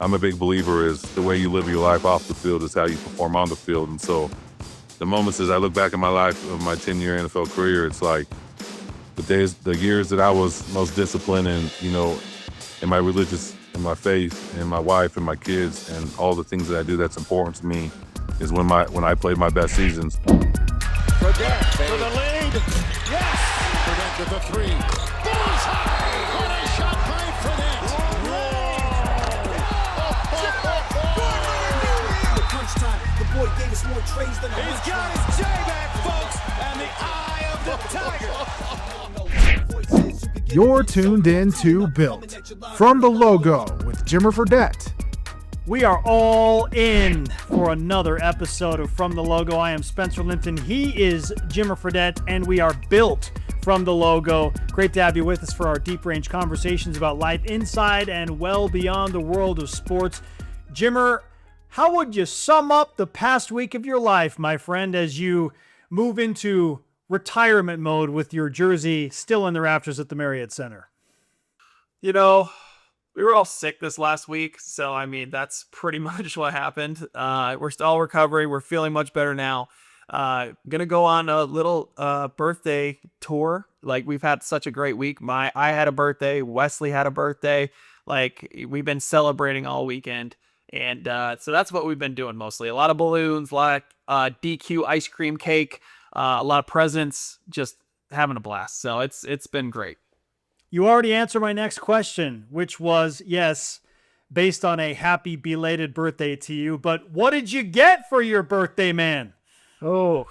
I'm a big believer is the way you live your life off the field is how you perform on the field. And so the moments as I look back at my life of my 10-year NFL career, it's like the years that I was most disciplined and, in my my faith and my wife and my kids and all the things that I do that's important to me is when I played my best seasons. Fredette for the lead. Yes! Fredette with the three. Bullseye! What a shot by Fredette! The boy gave us more trays than He's got his J back, folks, and the eye of the tiger. You're tuned in to Built from the Logo with Jimmer Fredette. We are all in for another episode of From the Logo. I am Spencer Linton. He is Jimmer Fredette, and we are built from the Logo. Great to have you with us for our deep range conversations about life inside and well beyond the world of sports. Jimmer, how would you sum up the past week of your life, my friend, as you move into retirement mode with your jersey still in the rafters at the Marriott Center? You know, we were all sick this last week, so I mean, that's pretty much what happened. We're still recovering. We're feeling much better now. Gonna go on a little birthday tour. Like, we've had such a great week. I had a birthday. Wesley had a birthday. Like, we've been celebrating all weekend. And so that's what we've been doing mostly. A lot of balloons, a lot of DQ ice cream cake, a lot of presents, just having a blast. So it's been great. You already answered my next question, which was, yes, based on a happy belated birthday to you. But what did you get for your birthday, man? Oh,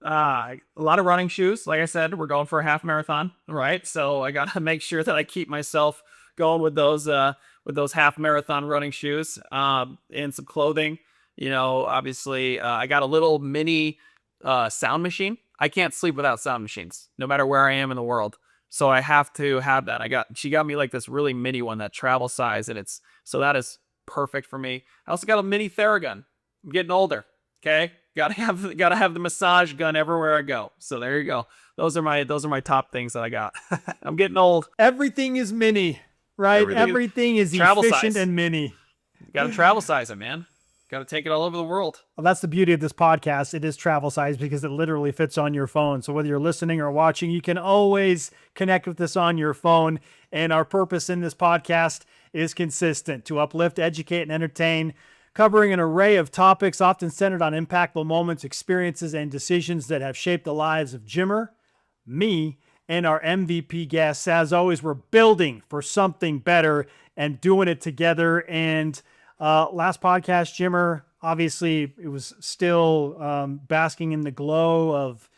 a lot of running shoes. Like I said, we're going for a half marathon, right? So I got to make sure that I keep myself going with those half marathon running shoes, and some clothing. Obviously, I got a little mini sound machine. I can't sleep without sound machines, no matter where I am in the world. So I have to have that. She got me like this really mini one, that travel size, and so that is perfect for me. I also got a mini Theragun. I'm getting older. Okay, gotta have the massage gun everywhere I go. So there you go. Those are my top things that I got. I'm getting old. Everything is mini. Right? Everything is efficient and mini. You got to travel size it, man. Got to take it all over the world. Well, that's the beauty of this podcast. It is travel size because it literally fits on your phone. So whether you're listening or watching, you can always connect with this on your phone. And our purpose in this podcast is consistent: to uplift, educate, and entertain, covering an array of topics often centered on impactful moments, experiences, and decisions that have shaped the lives of Jimmer, me, and our MVP guests. As always, we're building for something better and doing it together. And last podcast, Jimmer, obviously it was still basking in the glow of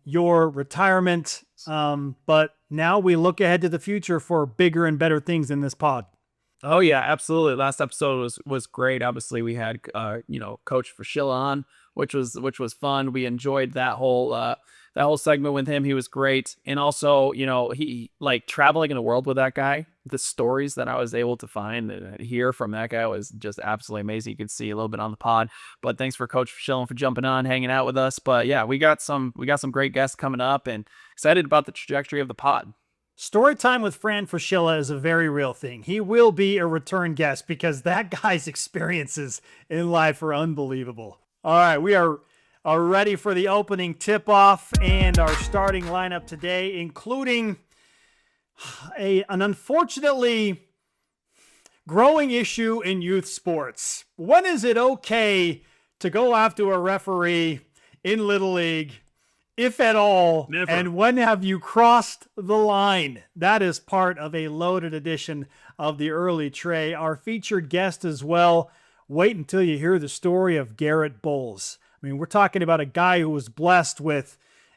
your retirement. But now we look ahead to the future for bigger and better things in this pod. Oh yeah, absolutely. Last episode was great. Obviously we had Coach Fashilla on, which was fun. We enjoyed that whole segment with him. He was great. And also, he, like, traveling in the world with that guy, the stories that I was able to find and hear from that guy was just absolutely amazing. You could see a little bit on the pod. But thanks for Coach Fashilla for jumping on, hanging out with us. But yeah, we got some great guests coming up, and excited about the trajectory of the pod. Story time with Fran Fashilla is a very real thing. He will be a return guest because that guy's experiences in life are unbelievable. All right, we are ready for the opening tip-off and our starting lineup today, including an unfortunately growing issue in youth sports. When is it okay to go after a referee in Little League, if at all? Never. And when have you crossed the line? That is part of a loaded edition of the Early Trey. Our featured guest as well. Wait until you hear the story of Garett Bolles. I mean, we're talking about a guy who was blessed with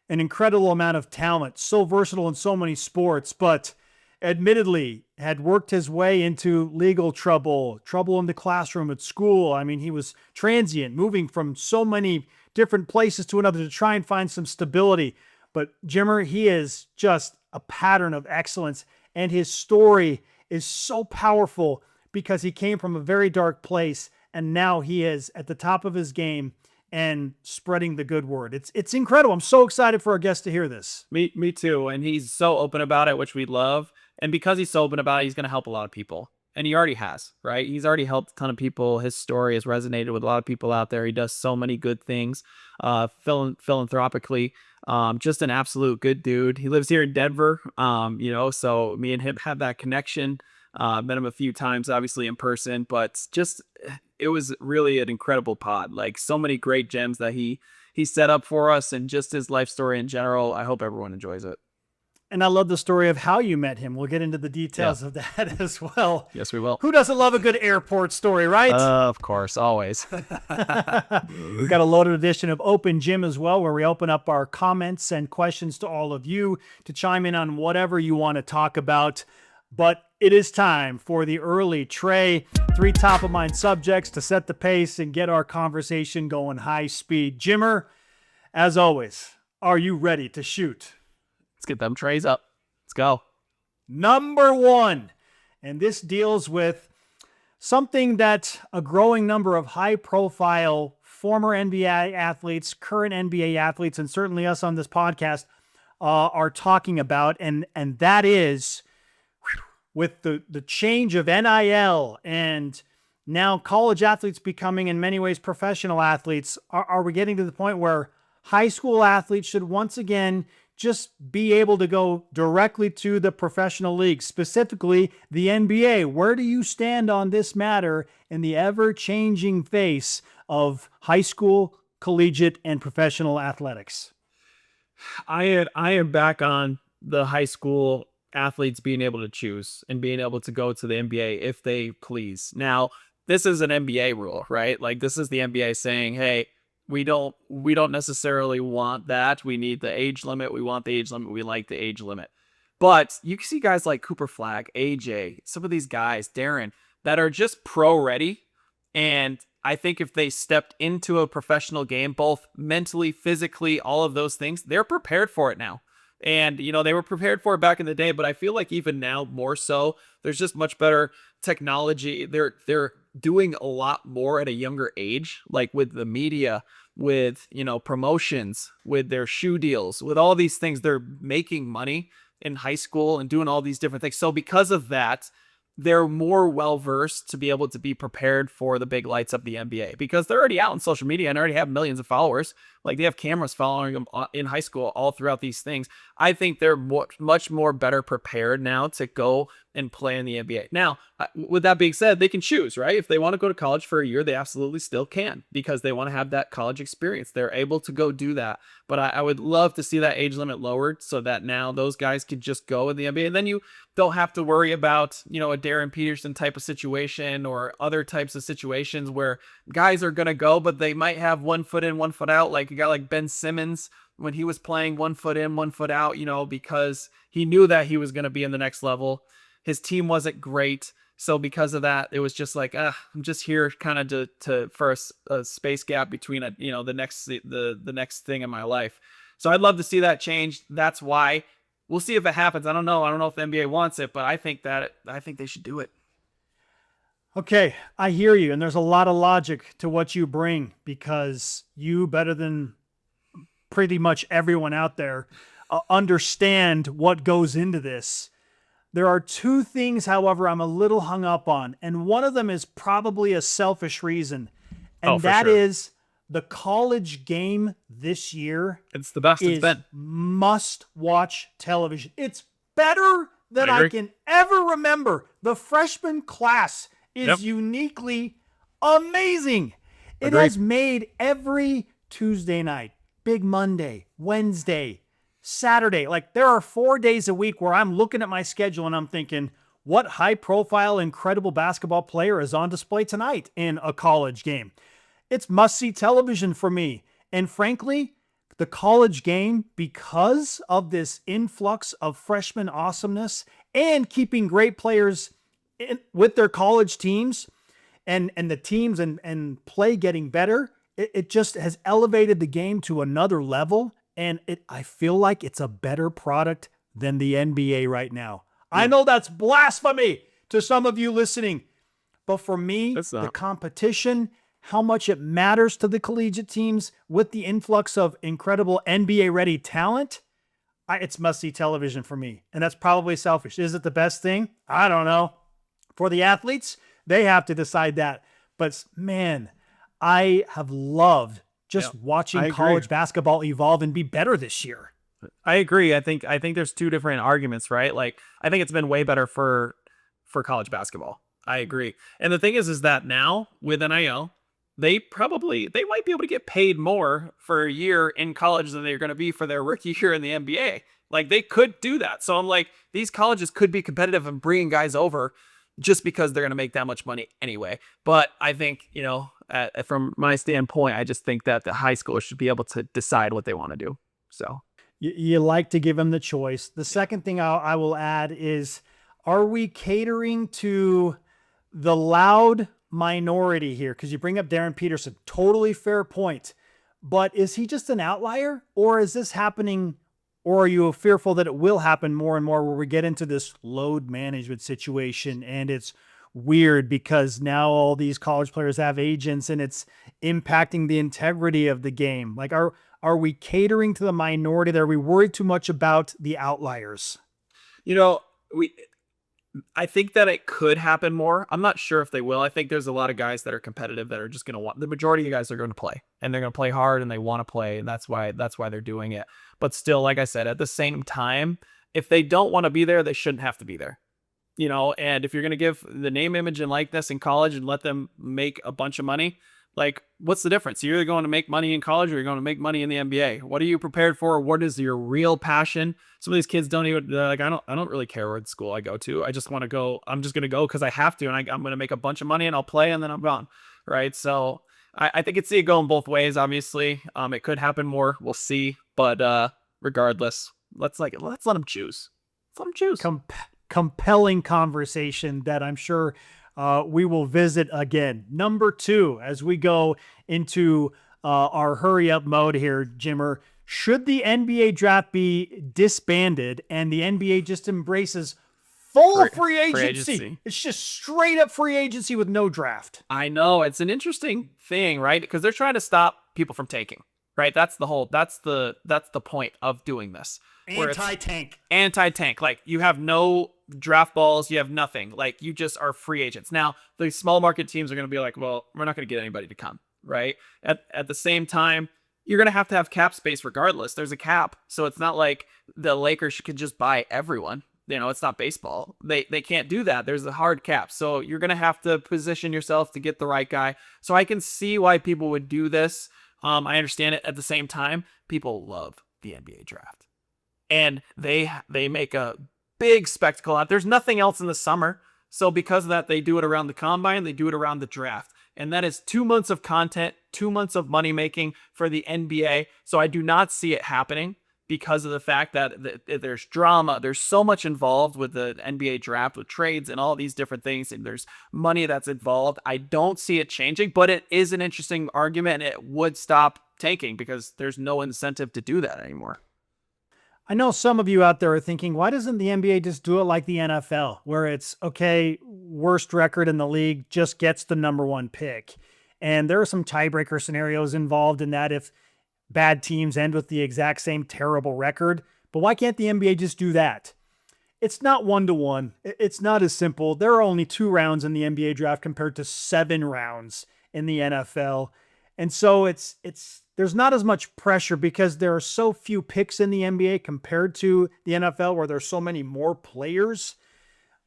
an incredible amount of talent, so versatile in so many sports, but admittedly had worked his way into legal trouble in the classroom at school. I mean, he was transient, moving from so many different places to another to try and find some stability. But Jimmer, he is just a pattern of excellence, and his story is so powerful because he came from a very dark place, and now he is at the top of his game and spreading the good word. It's incredible. I'm so excited for our guest to hear this. Me too. And he's so open about it, which we love. And because he's so open about it, he's going to help a lot of people. And he already has, right? He's already helped a ton of people. His story has resonated with a lot of people out there. He does so many good things, philanthropically. Just an absolute good dude. He lives here in Denver, so me and him have that connection. Met him a few times, obviously in person, but just, it was really an incredible pod. Like, so many great gems that he set up for us, and just his life story in general. I hope everyone enjoys it. And I love the story of how you met him. We'll get into the details of that as well. Yes, we will. Who doesn't love a good airport story, right? Of course, always. We've got a loaded edition of Open Gym as well, where we open up our comments and questions to all of you to chime in on whatever you want to talk about. But it is time for the Early Trey. 3 top-of-mind subjects to set the pace and get our conversation going high speed. Jimmer, as always, are you ready to shoot? Let's get them trays up. Let's go. Number 1, and this deals with something that a growing number of high-profile former NBA athletes, current NBA athletes, and certainly us on this podcast are talking about, and that is with the change of NIL and now college athletes becoming in many ways professional athletes. Are we getting to the point where high school athletes should once again just be able to go directly to the professional league, specifically the NBA? Where do you stand on this matter in the ever-changing face of high school, collegiate, and professional athletics? I am back on the high school athletes being able to choose and being able to go to the NBA if they please. Now, this is an NBA rule, right? Like, this is the NBA saying, hey, we don't necessarily want that. We need the age limit. We want the age limit. We like the age limit. But you can see guys like Cooper Flag, AJ, some of these guys, Darren, that are just pro ready. And I think if they stepped into a professional game, both mentally, physically, all of those things, they're prepared for it now. And, they were prepared for it back in the day, but I feel like even now more so, there's just much better technology. They're doing a lot more at a younger age, like with the media, with, promotions, with their shoe deals, with all these things. They're making money in high school and doing all these different things. So because of that, they're more well-versed to be able to be prepared for the big lights of the NBA, because they're already out on social media and already have millions of followers. Like, they have cameras following them in high school all throughout these things. I think they're much more better prepared now to go and play in the NBA. Now, with that being said, they can choose, right? If they want to go to college for a year, they absolutely still can, because they want to have that college experience. They're able to go do that. But I would love to see that age limit lowered so that now those guys could just go in the NBA. And then you don't have to worry about, a Darren Peterson type of situation or other types of situations where guys are going to go, but they might have 1 foot in, 1 foot out. Like a guy like Ben Simmons, when he was playing 1 foot in, 1 foot out, because he knew that he was going to be in the next level. His team wasn't great. So because of that, it was just like, I'm just here kind of for a space gap between, the next thing in my life. So I'd love to see that change. That's why. We'll see if it happens. I don't know if the NBA wants it, but I think they should do it. Okay, I hear you, and there's a lot of logic to what you bring, because you, better than pretty much everyone out there, understand what goes into this. There are 2 things, however, I'm a little hung up on, and one of them is probably a selfish reason, and that is the college game this year. It's the best it's been. Must-watch television. It's better than I can ever remember. The freshman class is uniquely amazing. It has made every Tuesday night, Big Monday, Wednesday, Saturday. Like, there are 4 days a week where I'm looking at my schedule and I'm thinking, what high-profile, incredible basketball player is on display tonight in a college game? It's must-see television for me. And frankly, the college game, because of this influx of freshman awesomeness and keeping great players with their college teams and the teams and play getting better, it just has elevated the game to another level. And I feel like it's a better product than the NBA right now. I know that's blasphemy to some of you listening, but for me, the competition, how much it matters to the collegiate teams with the influx of incredible NBA-ready talent, it's must-see television for me. And that's probably selfish. Is it the best thing? I don't know. For the athletes, they have to decide that. But man, I have loved just watching college basketball evolve and be better this year. I agree. I think there's two different arguments, right? Like, I think it's been way better for college basketball. I agree. And the thing is that now with NIL, they might be able to get paid more for a year in college than they're going to be for their rookie year in the NBA. Like, they could do that. So I'm like, these colleges could be competitive and bringing guys over just because they're going to make that much money anyway. But I think, from my standpoint, I just think that the high schoolers should be able to decide what they want to do. So you like to give them the choice. The second thing I will add is, are we catering to the loud minority here? Because you bring up Darren Peterson, totally fair point. But is he just an outlier, or is this happening, or are you fearful that it will happen more and more where we get into this load management situation and it's weird because now all these college players have agents and it's impacting the integrity of the game? Like, are we catering to the minority? Are we worried too much about the outliers? I think that it could happen more. I'm not sure if they will. I think there's a lot of guys that are competitive that are just going to want, the majority of guys are going to play, and they're going to play hard and they want to play. And that's why they're doing it. But still, like I said, at the same time, if they don't want to be there, they shouldn't have to be there. And if you're going to give the name, image, and likeness in college and let them make a bunch of money, like, what's the difference? You're either going to make money in college or you're going to make money in the NBA. What are you prepared for? What is your real passion? Some of these kids don't even, I don't really care what school I go to. I just want to go. I'm just going to go because I have to, and I'm going to make a bunch of money and I'll play and then I'm gone. Right. So I think it's going both ways. Obviously, it could happen more. We'll see. But regardless, let's let them choose. Let them choose. Compelling conversation that I'm sure we will visit again. Number 2, as we go into our hurry up mode here, Jimmer, should the NBA draft be disbanded and the NBA just embraces full free agency? It's just straight up free agency with no draft. I know, it's an interesting thing, right? Because they're trying to stop people from tanking, right? That's the point of doing this. Anti-tank. Like, you have no draft balls, you have nothing. Like, you just are free agents. Now, the small market teams are going to be like, well, we're not going to get anybody to come, right? At the same time, you're going to have cap space regardless. There's a cap. So it's not like the Lakers could just buy everyone. It's not baseball. They can't do that. There's a hard cap. So you're going to have to position yourself to get the right guy. So I can see why people would do this. I understand it. At the same time, people love the NBA draft. And they make a big spectacle out. There's nothing else in the summer. So because of that, they do it around the combine. They do it around the draft. And that is 2 months of content, 2 months of money making for the NBA. So I do not see it happening because of the fact that there's drama. There's so much involved with the NBA draft, with trades and all these different things. And there's money that's involved. I don't see it changing, but it is an interesting argument. And it would stop tanking because there's no incentive to do that anymore. I know some of you out there are thinking, why doesn't the NBA just do it like the NFL, where it's, okay, worst record in the league just gets the number 1 pick? And there are some tiebreaker scenarios involved in that if bad teams end with the exact same terrible record. But why can't the NBA just do that? It's not 1-to-1. It's not as simple. There are only 2 rounds in the NBA draft compared to 7 rounds in the NFL. And so there's not as much pressure because there are so few picks in the NBA compared to the NFL, where there's so many more players.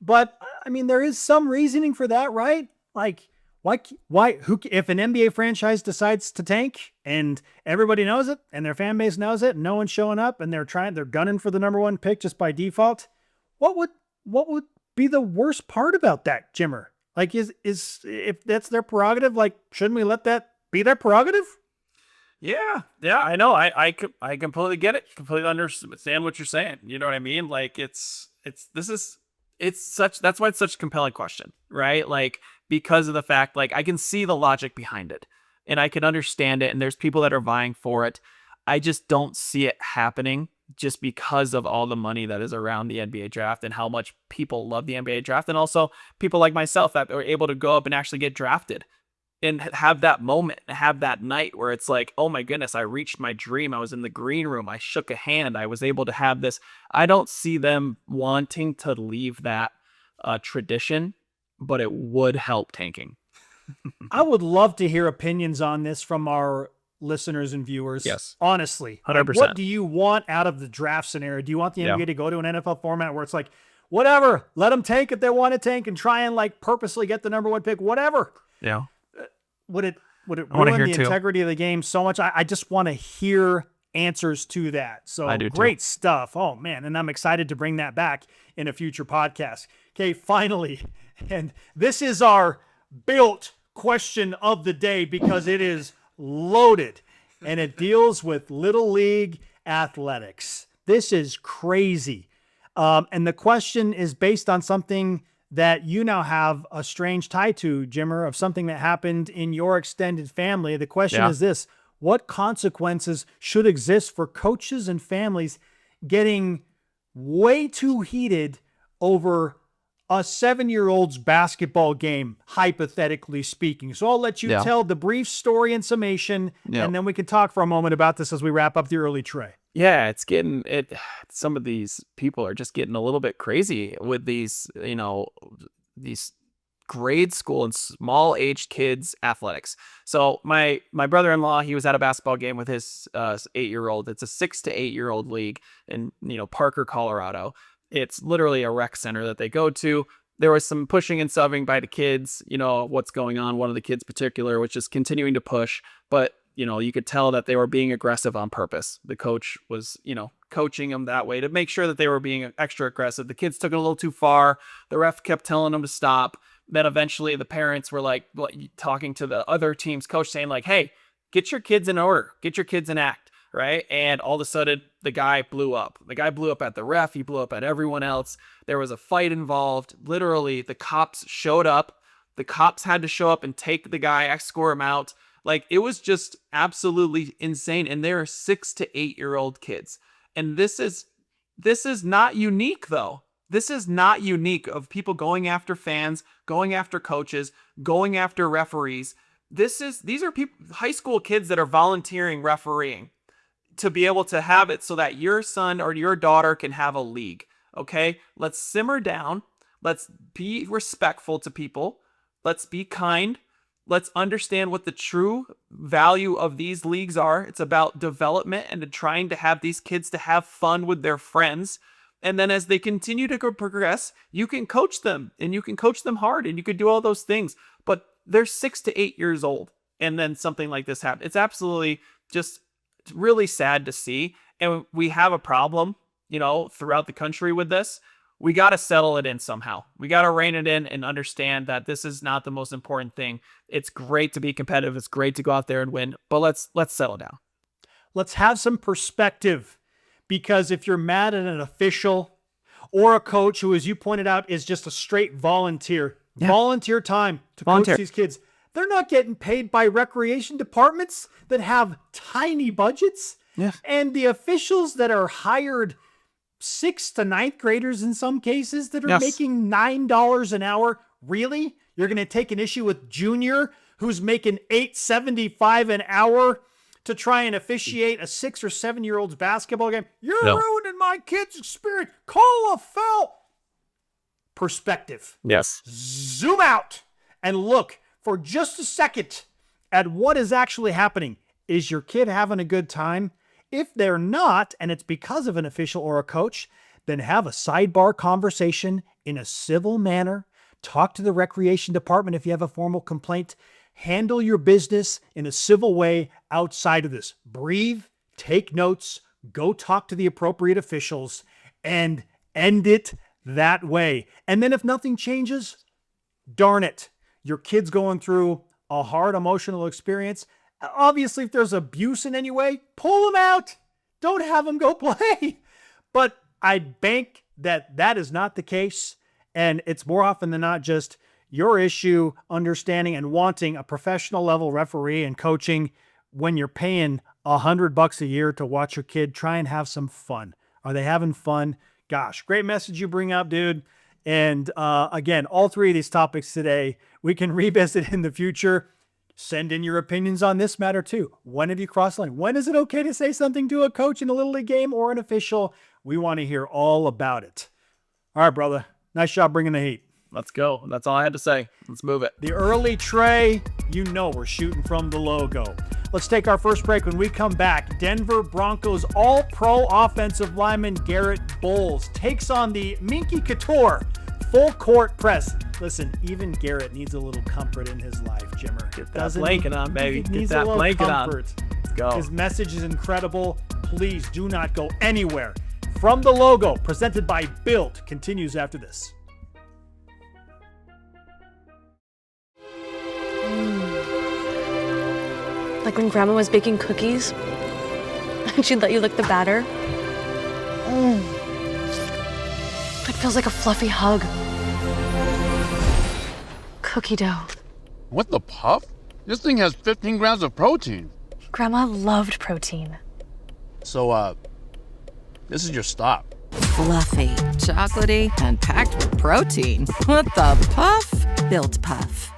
But I mean, there is some reasoning for that, right? Like, if an NBA franchise decides to tank and everybody knows it and their fan base knows it, and no one's showing up and they're gunning for the number 1 pick just by default, what would be the worst part about that, Jimmer? Like, is if that's their prerogative, like, shouldn't we let that be their prerogative? Yeah, I know. I completely get it. Completely understand what you're saying. You know what I mean? Like, that's why it's such a compelling question, right? Like, because of the fact, like, I can see the logic behind it and I can understand it. And there's people that are vying for it. I just don't see it happening just because of all the money that is around the NBA draft and how much people love the NBA draft. And also people like myself that are able to go up and actually get drafted and have that moment, have that night where it's like, oh my goodness, I reached my dream. I was in the green room. I shook a hand. I was able to have this. I don't see them wanting to leave that tradition but it would help tanking. I would love to hear opinions on this from our listeners and viewers. Yes. Honestly. 100%. What do you want out of the draft scenario? Do you want the Yeah. NBA to go to an NFL format where it's like, whatever, let them tank if they want to tank and try and like purposely get the number one pick, whatever. Yeah. Would it wanna ruin hear the too. integrity of the game so much? I just want to hear answers to that. So I do too. great stuff. Oh man. And I'm excited to bring that back in a future podcast. Okay. Finally. And this is our built question of the day because it is loaded and it deals with Little League athletics. This is crazy. And the question is based on something that you now have a strange tie to, Jimmer, of something that happened in your extended family. The question is this: what consequences should exist for coaches and families getting way too heated over a 7-year-old's basketball game, hypothetically speaking? So I'll let you tell the brief story and summation, and then we can talk for a moment about this as we wrap up the early tray. Yeah, it's getting it. Some of these people are just getting a little bit crazy with these, these grade school and small age kids athletics. So my brother-in-law, he was at a basketball game with his 8-year-old. It's a 6 to 8-year-old league in Parker, Colorado. It's literally a rec center that they go to. There was some pushing and shoving by the kids. What's going on. One of the kids in particular, which is continuing to push, but you could tell that they were being aggressive on purpose. The coach was, coaching them that way to make sure that they were being extra aggressive. The kids took it a little too far. The ref kept telling them to stop. Then eventually the parents were like talking to the other team's coach saying like, hey, get your kids in order, get your kids in act. Right. And all of a sudden the guy blew up. The guy blew up at the ref. He blew up at everyone else. There was a fight involved. Literally the cops showed up. The cops had to show up and take the guy, escort him out. Like, it was just absolutely insane. And they are 6 to 8-year-old kids. And this is not unique, though. This is not unique of people going after fans, going after coaches, going after referees. These are people, high school kids that are volunteering refereeing to be able to have it so that your son or your daughter can have a league. Okay? Let's simmer down. Let's be respectful to people. Let's be kind. Let's understand what the true value of these leagues are. It's about development and trying to have these kids to have fun with their friends. And then as they continue to progress, you can coach them and you can coach them hard and you could do all those things. But they're 6 to 8 years old. And then something like this happens. It's absolutely just really sad to see. And we have a problem, throughout the country with this. We got to settle it in somehow. We got to rein it in and understand that this is not the most important thing. It's great to be competitive. It's great to go out there and win, but let's settle down. Let's have some perspective, because if you're mad at an official or a coach who, as you pointed out, is just a straight volunteer time to coach these kids, they're not getting paid by recreation departments that have tiny budgets. Yeah. And the officials that are hired 6th to 9th graders in some cases that are making $9 an hour. Really? You're going to take an issue with Junior, who's making $8.75 an hour to try and officiate a 6 or 7-year-old's basketball game? You're ruining my kid's experience. Call a foul. Perspective. Yes. Zoom out and look for just a second at what is actually happening. Is your kid having a good time? If they're not, and it's because of an official or a coach, then have a sidebar conversation in a civil manner. Talk to the recreation department if you have a formal complaint. Handle your business in a civil way outside of this. Breathe, take notes, go talk to the appropriate officials, and end it that way. And then if nothing changes, darn it, your kid's going through a hard emotional experience. Obviously, if there's abuse in any way, pull them out. Don't have them go play. But I'd bank that that is not the case. And it's more often than not just your issue, understanding and wanting a professional level referee and coaching when you're paying $100 a year to watch your kid try and have some fun. Are they having fun? Gosh, great message you bring up, dude. And again, all three of these topics today, we can revisit in the future. Send in your opinions on this matter too. When have you crossed the line? When is it okay to say something to a coach in a Little League game or an official? We want to hear all about it. All right, brother. Nice job bringing the heat. Let's go. That's all I had to say. Let's move it. The Early Trey, you know we're shooting from the logo. Let's take our first break. When we come back, Denver Broncos All-Pro offensive lineman Garett Bolles takes on the Minky Couture full court press. Listen, even Garett needs a little comfort in his life, Jimmer. Get that blanket on, baby. Get that blanket on. Let's go. His message is incredible. Please do not go anywhere. From the Logo, presented by Spylt, continues after this. Like when Grandma was baking cookies, and she'd let you lick the batter. It feels like a fluffy hug. Cookie dough. What the puff? This thing has 15 grams of protein. Grandma loved protein. So, this is your stop. Fluffy, chocolatey, and packed with protein. What the puff? Spylt Puff.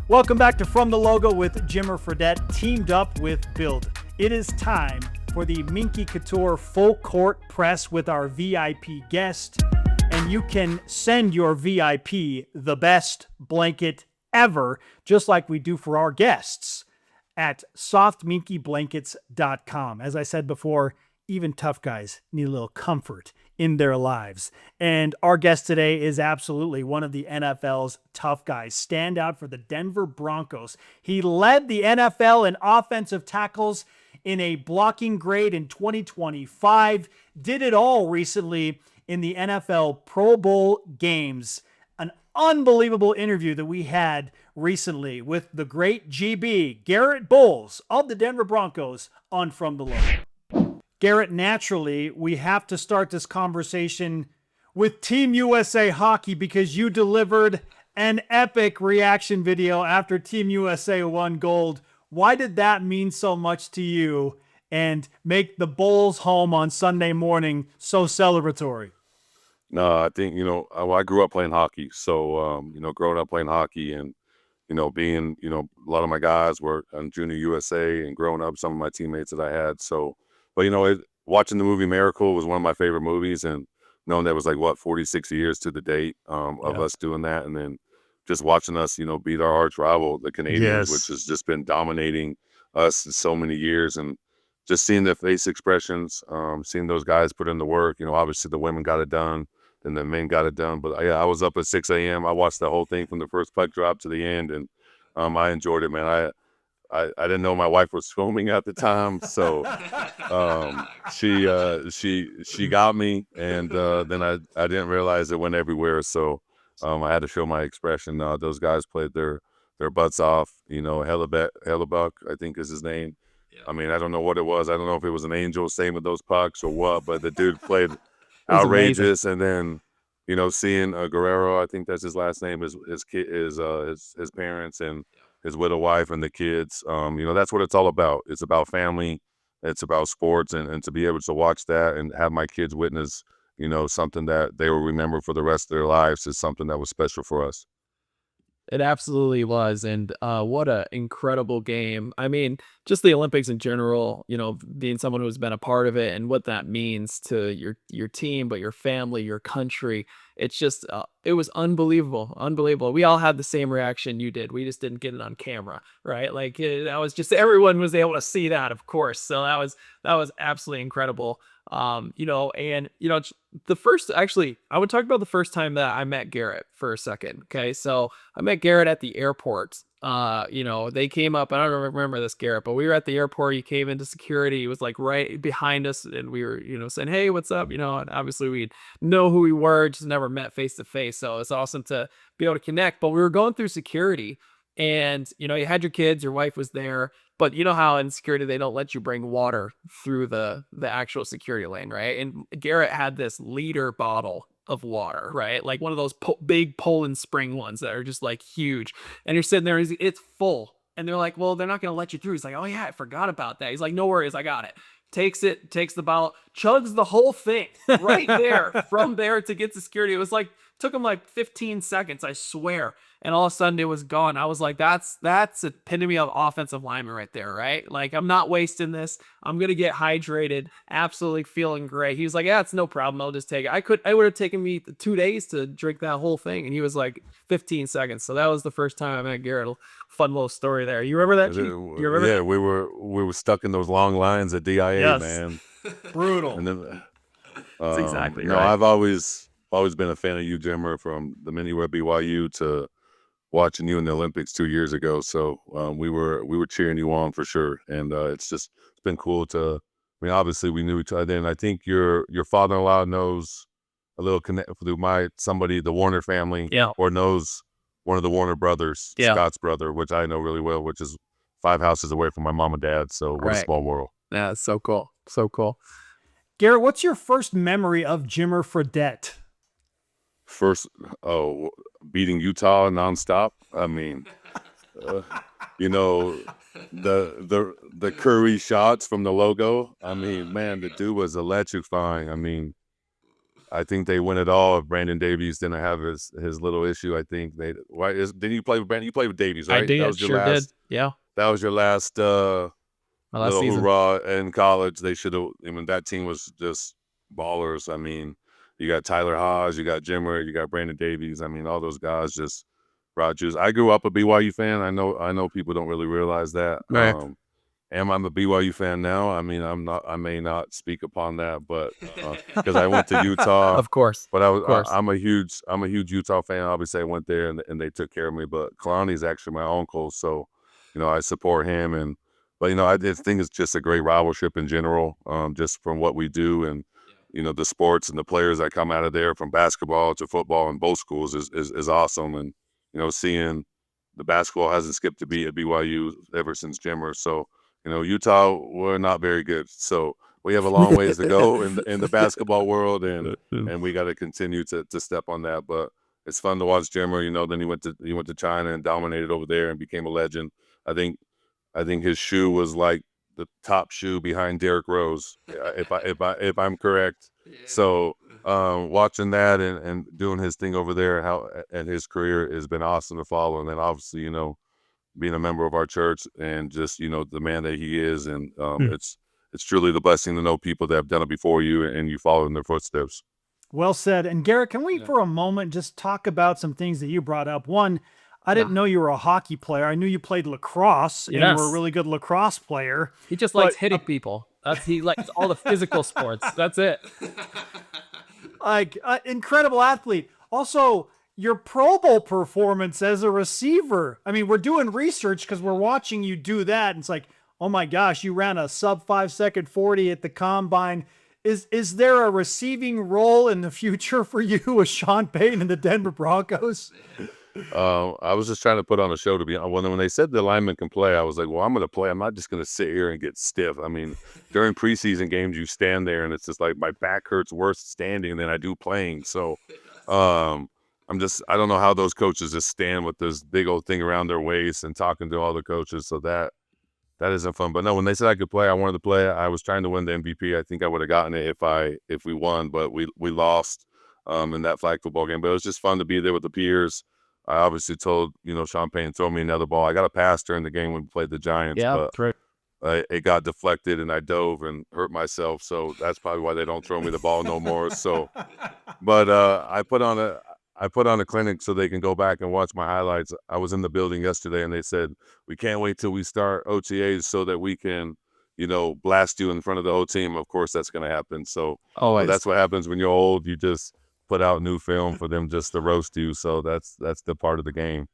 Welcome back to From the Logo with Jimmer Fredette, teamed up with Spylt. It is time for the Minky Couture full court press with our VIP guest, and you can send your VIP the best blanket ever, just like we do for our guests at softminkyblankets.com. As I said before, even tough guys need a little comfort in their lives. And our guest today is absolutely one of the NFL's tough guys. Standout for the Denver Broncos. He led the NFL in offensive tackles in a blocking grade in 2025. Did it all recently in the NFL Pro Bowl games. An unbelievable interview that we had recently with the great GB, Garett Bolles of the Denver Broncos on From the Logo. Garett, naturally, we have to start this conversation with Team USA Hockey because you delivered an epic reaction video after Team USA won gold. Why did that mean so much to you and make the Bulls home on Sunday morning so celebratory? No, I think, I grew up playing hockey. So, growing up playing hockey and, being, a lot of my guys were on Junior USA and growing up, some of my teammates that I had. So, but, watching the movie Miracle was one of my favorite movies, and knowing that was 46 years to the date of us doing that. And then just watching us, beat our arch rival, the Canadians, which has just been dominating us so many years. And just seeing their face expressions, seeing those guys put in the work, obviously the women got it done, then the men got it done. But yeah, I was up at 6 a.m. I watched the whole thing from the first puck drop to the end, and I enjoyed it, man. I didn't know my wife was filming at the time, so she got me, and then I didn't realize it went everywhere. So I had to show my expression. Those guys played their butts off. Hellebuck, I think is his name. Yeah. I mean, I don't know what it was. I don't know if it was an angel saying with those pucks or what, but the dude played outrageous. Amazing. And then seeing Guerrero, I think that's his last name, his parents and his widow wife and the kids. That's what it's all about. It's about family. It's about sports, and to be able to watch that and have my kids witness, something that they will remember for the rest of their lives is something that was special for us. It absolutely was. And what an incredible game. I mean, just the Olympics in general, being someone who's been a part of it and what that means to your team, but your family, your country. It's just, it was unbelievable. We all had the same reaction you did. We just didn't get it on camera, right? That was just, everyone was able to see that, of course. So that was absolutely incredible. The first, actually, I would talk about the first time that I met Garett for a second. Okay. So I met Garett at the airport. They came up, I don't remember this, Garett, but we were at the airport. He came into security. He was right behind us, and we were, saying, "Hey, what's up?" And obviously we know who we were, just never met face to face. So it's awesome to be able to connect. But we were going through security, and, you had your kids, your wife was there, but you know how in security, they don't let you bring water through the actual security lane, right? And Garett had this liter bottle of water, right? Like one of those big Poland Spring ones that are just huge. And you're sitting there, it's full. And they're like, well, they're not going to let you through. He's like, oh yeah, I forgot about that. He's like, no worries, I got it. Takes the bottle, chugs the whole thing right there from there to get to security. It was like, took him like 15 seconds, I swear. And all of a sudden it was gone. I was like, that's epitome of offensive lineman right there, right? Like, I'm not wasting this. I'm going to get hydrated, absolutely feeling great. He was like, yeah, it's no problem. I'll just take it. It would have taken me 2 days to drink that whole thing. And he was like 15 seconds. So that was the first time I met Garett. Fun little story there. You remember that? You remember? Yeah, we were stuck in those long lines at DIA, Yes. man. Brutal. And then, That's exactly no, right. I've always been a fan of you, Jimmer, from the minute you were at BYU to watching you in the Olympics 2 years ago. So we were cheering you on for sure, and it's been cool to. I mean, obviously we knew each other then. I think your father-in-law knows a little connect through the Warner family, or knows one of the Warner brothers, Scott's brother, which I know really well, which is 5 houses away from my mom and dad. So what a small world. Yeah, it's so cool. So cool. Garett, what's your first memory of Jimmer Fredette? First, beating Utah nonstop. I mean, you know, the Curry shots from the logo. I mean, man, the dude was electrifying. I mean, I think they win it all if Brandon Davies didn't have his little issue. I think didn't you play with Brandon? You played with Davies, right? I did. That was your Sure last, did. Yeah. That was your last My last little season. hoorah in college. They should have. I mean, that team was just ballers. I mean, you got Tyler Haws, you got Jimmer, you got Brandon Davies. I mean, all those guys just brought juice. I grew up a BYU fan. I know people don't really realize that. Right. Am I a BYU fan now? I mean, I'm not. I may not speak upon that, but because I went to Utah, Of course. But Of course. I'm a huge Utah fan. Obviously, I went there and they took care of me. But Kalani's actually my uncle, so I support him. But I just think it's just a great rivalship in general, just from what we do and the sports and the players that come out of there from basketball to football in both schools is awesome. And seeing the basketball hasn't skipped a beat at BYU ever since Jimmer. So Utah, we're not very good. So we have a long ways to go in the basketball world, and we got to continue to step on that. But it's fun to watch Jimmer. Then he went to China and dominated over there and became a legend. I think his shoe was like the top shoe behind Derrick Rose, if I'm correct. So watching that and doing his thing over there, and his career has been awesome to follow. And then obviously, being a member of our church and just the man that he is, and it's truly the blessing to know people that have done it before you and you follow in their footsteps. Well said. And Garett, can we for a moment just talk about some things that you brought up? One, I didn't know you were a hockey player. I knew you played lacrosse and you were a really good lacrosse player. He just likes hitting people. He likes all the physical sports. That's it. Like, incredible athlete. Also, your Pro Bowl performance as a receiver. I mean, we're doing research because we're watching you do that. And it's like, oh my gosh, you ran a sub 5-second 40 at the combine. Is there a receiving role in the future for you with Sean Payton and the Denver Broncos? I was just trying to put on a show to be when they said the lineman can play, I was like, well, I'm going to play. I'm not just going to sit here and get stiff. I mean, during preseason games, you stand there and it's just like my back hurts worse standing than I do playing. So I don't know how those coaches just stand with this big old thing around their waist and talking to all the coaches. So that isn't fun. But no, when they said I could play, I wanted to play. I was trying to win the MVP. I think I would have gotten it if we won, but we lost in that flag football game. But it was just fun to be there with the peers. I obviously told Sean Payton, throw me another ball. I got a pass during the game when we played the Giants. Yeah, but right. It got deflected and I dove and hurt myself. So that's probably why they don't throw me the ball no more. So, but I put on a clinic so they can go back and watch my highlights. I was in the building yesterday and they said, we can't wait till we start OTAs so that we can, blast you in front of the whole team. Of course, that's going to happen. So that's what happens when you're old. You just put out new film for them just to roast you. So that's the part of the game.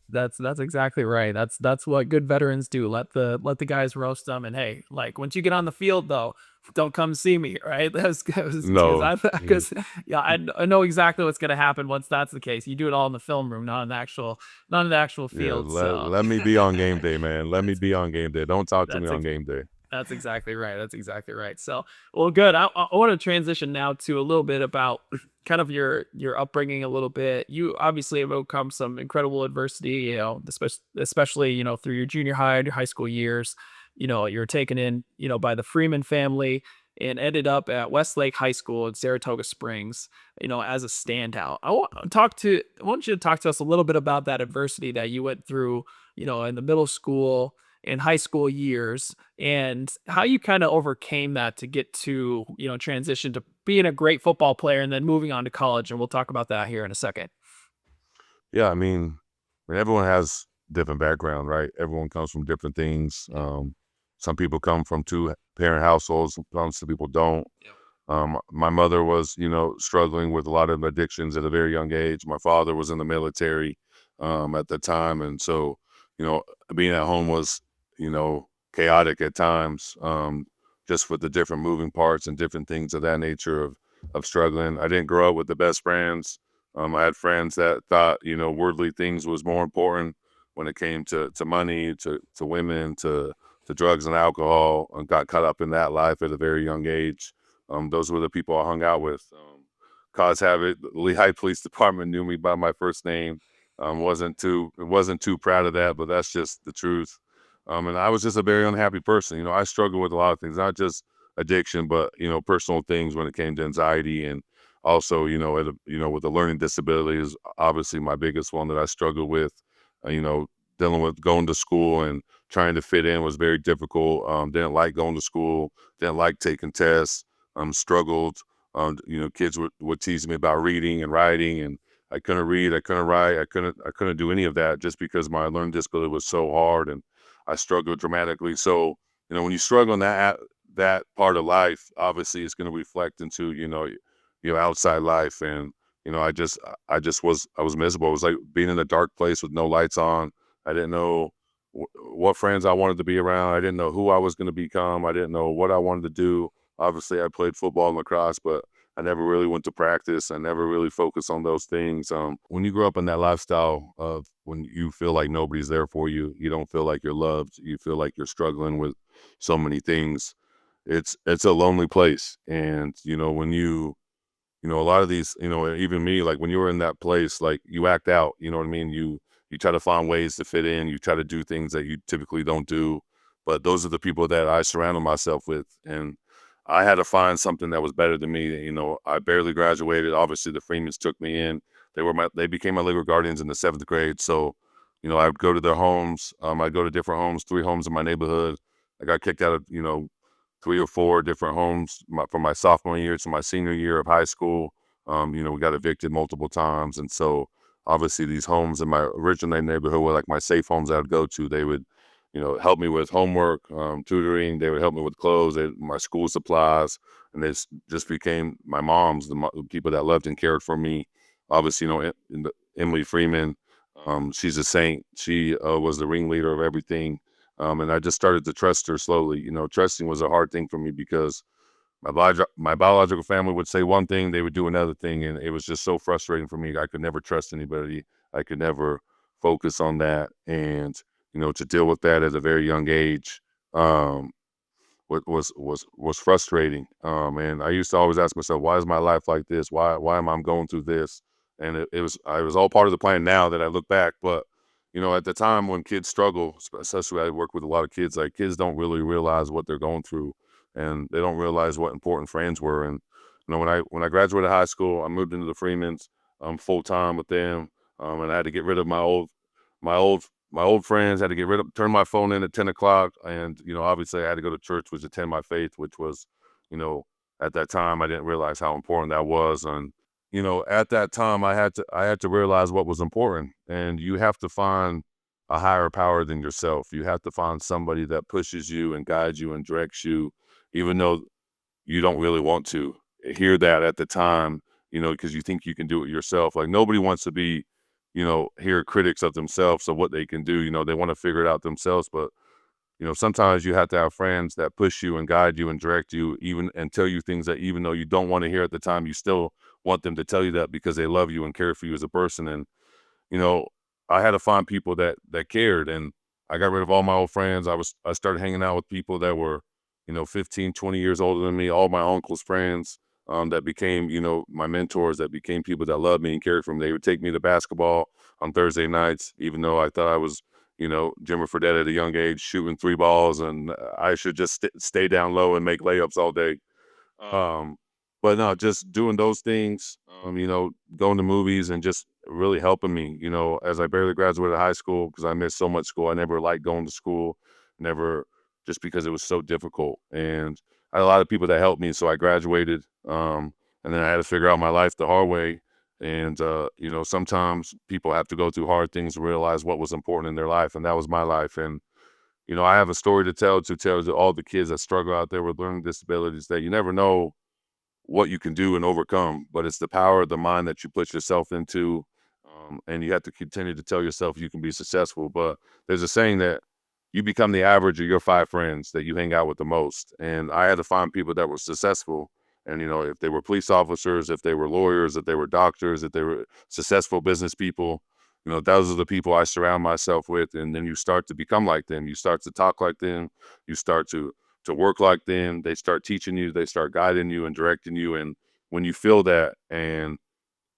That's exactly right. That's what good veterans do. Let the guys roast them. And hey, like once you get on the field though, don't come see me, right? Because I know exactly what's gonna happen once that's the case. You do it all in the film room, not in the actual field. Let me be on game day, man. Let me be on game day. Don't talk to me on game day. That's exactly right. So, well, good. I want to transition now to a little bit about kind of your upbringing a little bit. You obviously have overcome some incredible adversity, especially, through your junior high and your high school years. You're taken in, by the Freeman family. and ended up at Westlake High School in Saratoga Springs, as a standout. I want you to talk to us a little bit about that adversity that you went through, in the middle school and high school years, and how you kind of overcame that to get to, transition to being a great football player and then moving on to college. And we'll talk about that here in a second. Yeah, everyone has different background, right? Everyone comes from different things. Some people come from two-parent households, some people don't. My mother was, struggling with a lot of addictions at a very young age. My father was in the military at the time, and so, being at home was, chaotic at times, just with the different moving parts and different things of that nature of struggling. I didn't grow up with the best friends. I had friends that thought, worldly things was more important when it came to money, to women, to drugs and alcohol, and got caught up in that life at a very young age. Those were the people I hung out with. Cause habit, the Lehigh Police Department knew me by my first name. Wasn't too proud of that, but that's just the truth. And I was just a very unhappy person. I struggled with a lot of things, not just addiction, but personal things when it came to anxiety, and also with the learning disability is obviously my biggest one that I struggled with. Dealing with going to school and trying to fit in was very difficult. Didn't like going to school, didn't like taking tests, struggled. Kids would tease me about reading and writing, and I couldn't read, I couldn't write, I couldn't do any of that just because my learning disability was so hard, and I struggled dramatically. So, when you struggle in that part of life, obviously it's going to reflect into, your outside life. And, I was miserable. It was like being in a dark place with no lights on. I didn't know what friends I wanted to be around. I didn't know who I was going to become. I didn't know what I wanted to do. Obviously, I played football and lacrosse, but I never really went to practice. I never really focused on those things. When you grow up in that lifestyle of when you feel like nobody's there for you, you don't feel like you're loved, you feel like you're struggling with so many things. It's a lonely place. And, when a lot of these, even me, like when you were in that place, like you act out, you know what I mean? You try to find ways to fit in, you try to do things that you typically don't do. But those are the people that I surrounded myself with. And I had to find something that was better than me. I barely graduated. Obviously the Freemans took me in. They became my legal guardians in the 7th grade. So, I would go to their homes. I'd go to different homes, 3 homes in my neighborhood. I got kicked out of, 3 or 4 different homes from my sophomore year to my senior year of high school. We got evicted multiple times. And so obviously these homes in my original neighborhood were like my safe homes I would go to. They would, help me with homework, tutoring. They would help me with clothes, my school supplies. And this just became my mom's, the people that loved and cared for me. Obviously, Emily Freeman, she's a saint. She was the ringleader of everything. And I just started to trust her slowly. Trusting was a hard thing for me because my biological family would say one thing, they would do another thing. And it was just so frustrating for me. I could never trust anybody. I could never focus on that. And, to deal with that at a very young age was frustrating. And I used to always ask myself, why is my life like this? Why am I going through this? And it was all part of the plan now that I look back. But at the time when kids struggle, especially I work with a lot of kids, like kids don't really realize what they're going through, and they don't realize what important friends were. And when I graduated high school, I moved into the Freemans full time with them, and I had to get rid of my old friends. Had to turn my phone in at 10 o'clock, and obviously I had to go to church, which attend my faith, which was, at that time I didn't realize how important that was. And at that time, I had to realize what was important. And you have to find a higher power than yourself. You have to find somebody that pushes you and guides you and directs you, even though you don't really want to hear that at the time, because you think you can do it yourself. Like nobody wants to be, hear critics of themselves of what they can do. They want to figure it out themselves. But sometimes you have to have friends that push you and guide you and direct you, and tell you things that even though you don't want to hear at the time, you still want them to tell you that because they love you and care for you as a person. And, I had to find people that cared, and I got rid of all my old friends. I started hanging out with people that were, 15, 20 years older than me, all my uncle's friends, that became, my mentors, that became people that loved me and cared for me. They would take me to basketball on Thursday nights, even though I thought I was, Jimmer Fredette at a young age, shooting 3 balls, and I should just stay down low and make layups all day. But no, just doing those things, going to movies and just really helping me, as I barely graduated high school because I missed so much school. I never liked going to school, never, just because it was so difficult. And I had a lot of people that helped me. So I graduated, and then I had to figure out my life the hard way. And, sometimes people have to go through hard things to realize what was important in their life. And that was my life. And, I have a story to tell to all the kids that struggle out there with learning disabilities, that you never know what you can do and overcome, but it's the power of the mind that you put yourself into. And you have to continue to tell yourself you can be successful. But there's a saying that you become the average of your 5 friends that you hang out with the most. And I had to find people that were successful. And, if they were police officers, if they were lawyers, if they were doctors, if they were successful business people, those are the people I surround myself with. And then you start to become like them. You start to talk like them. You start to work like them. They start teaching you. They start guiding you and directing you. And when you feel that and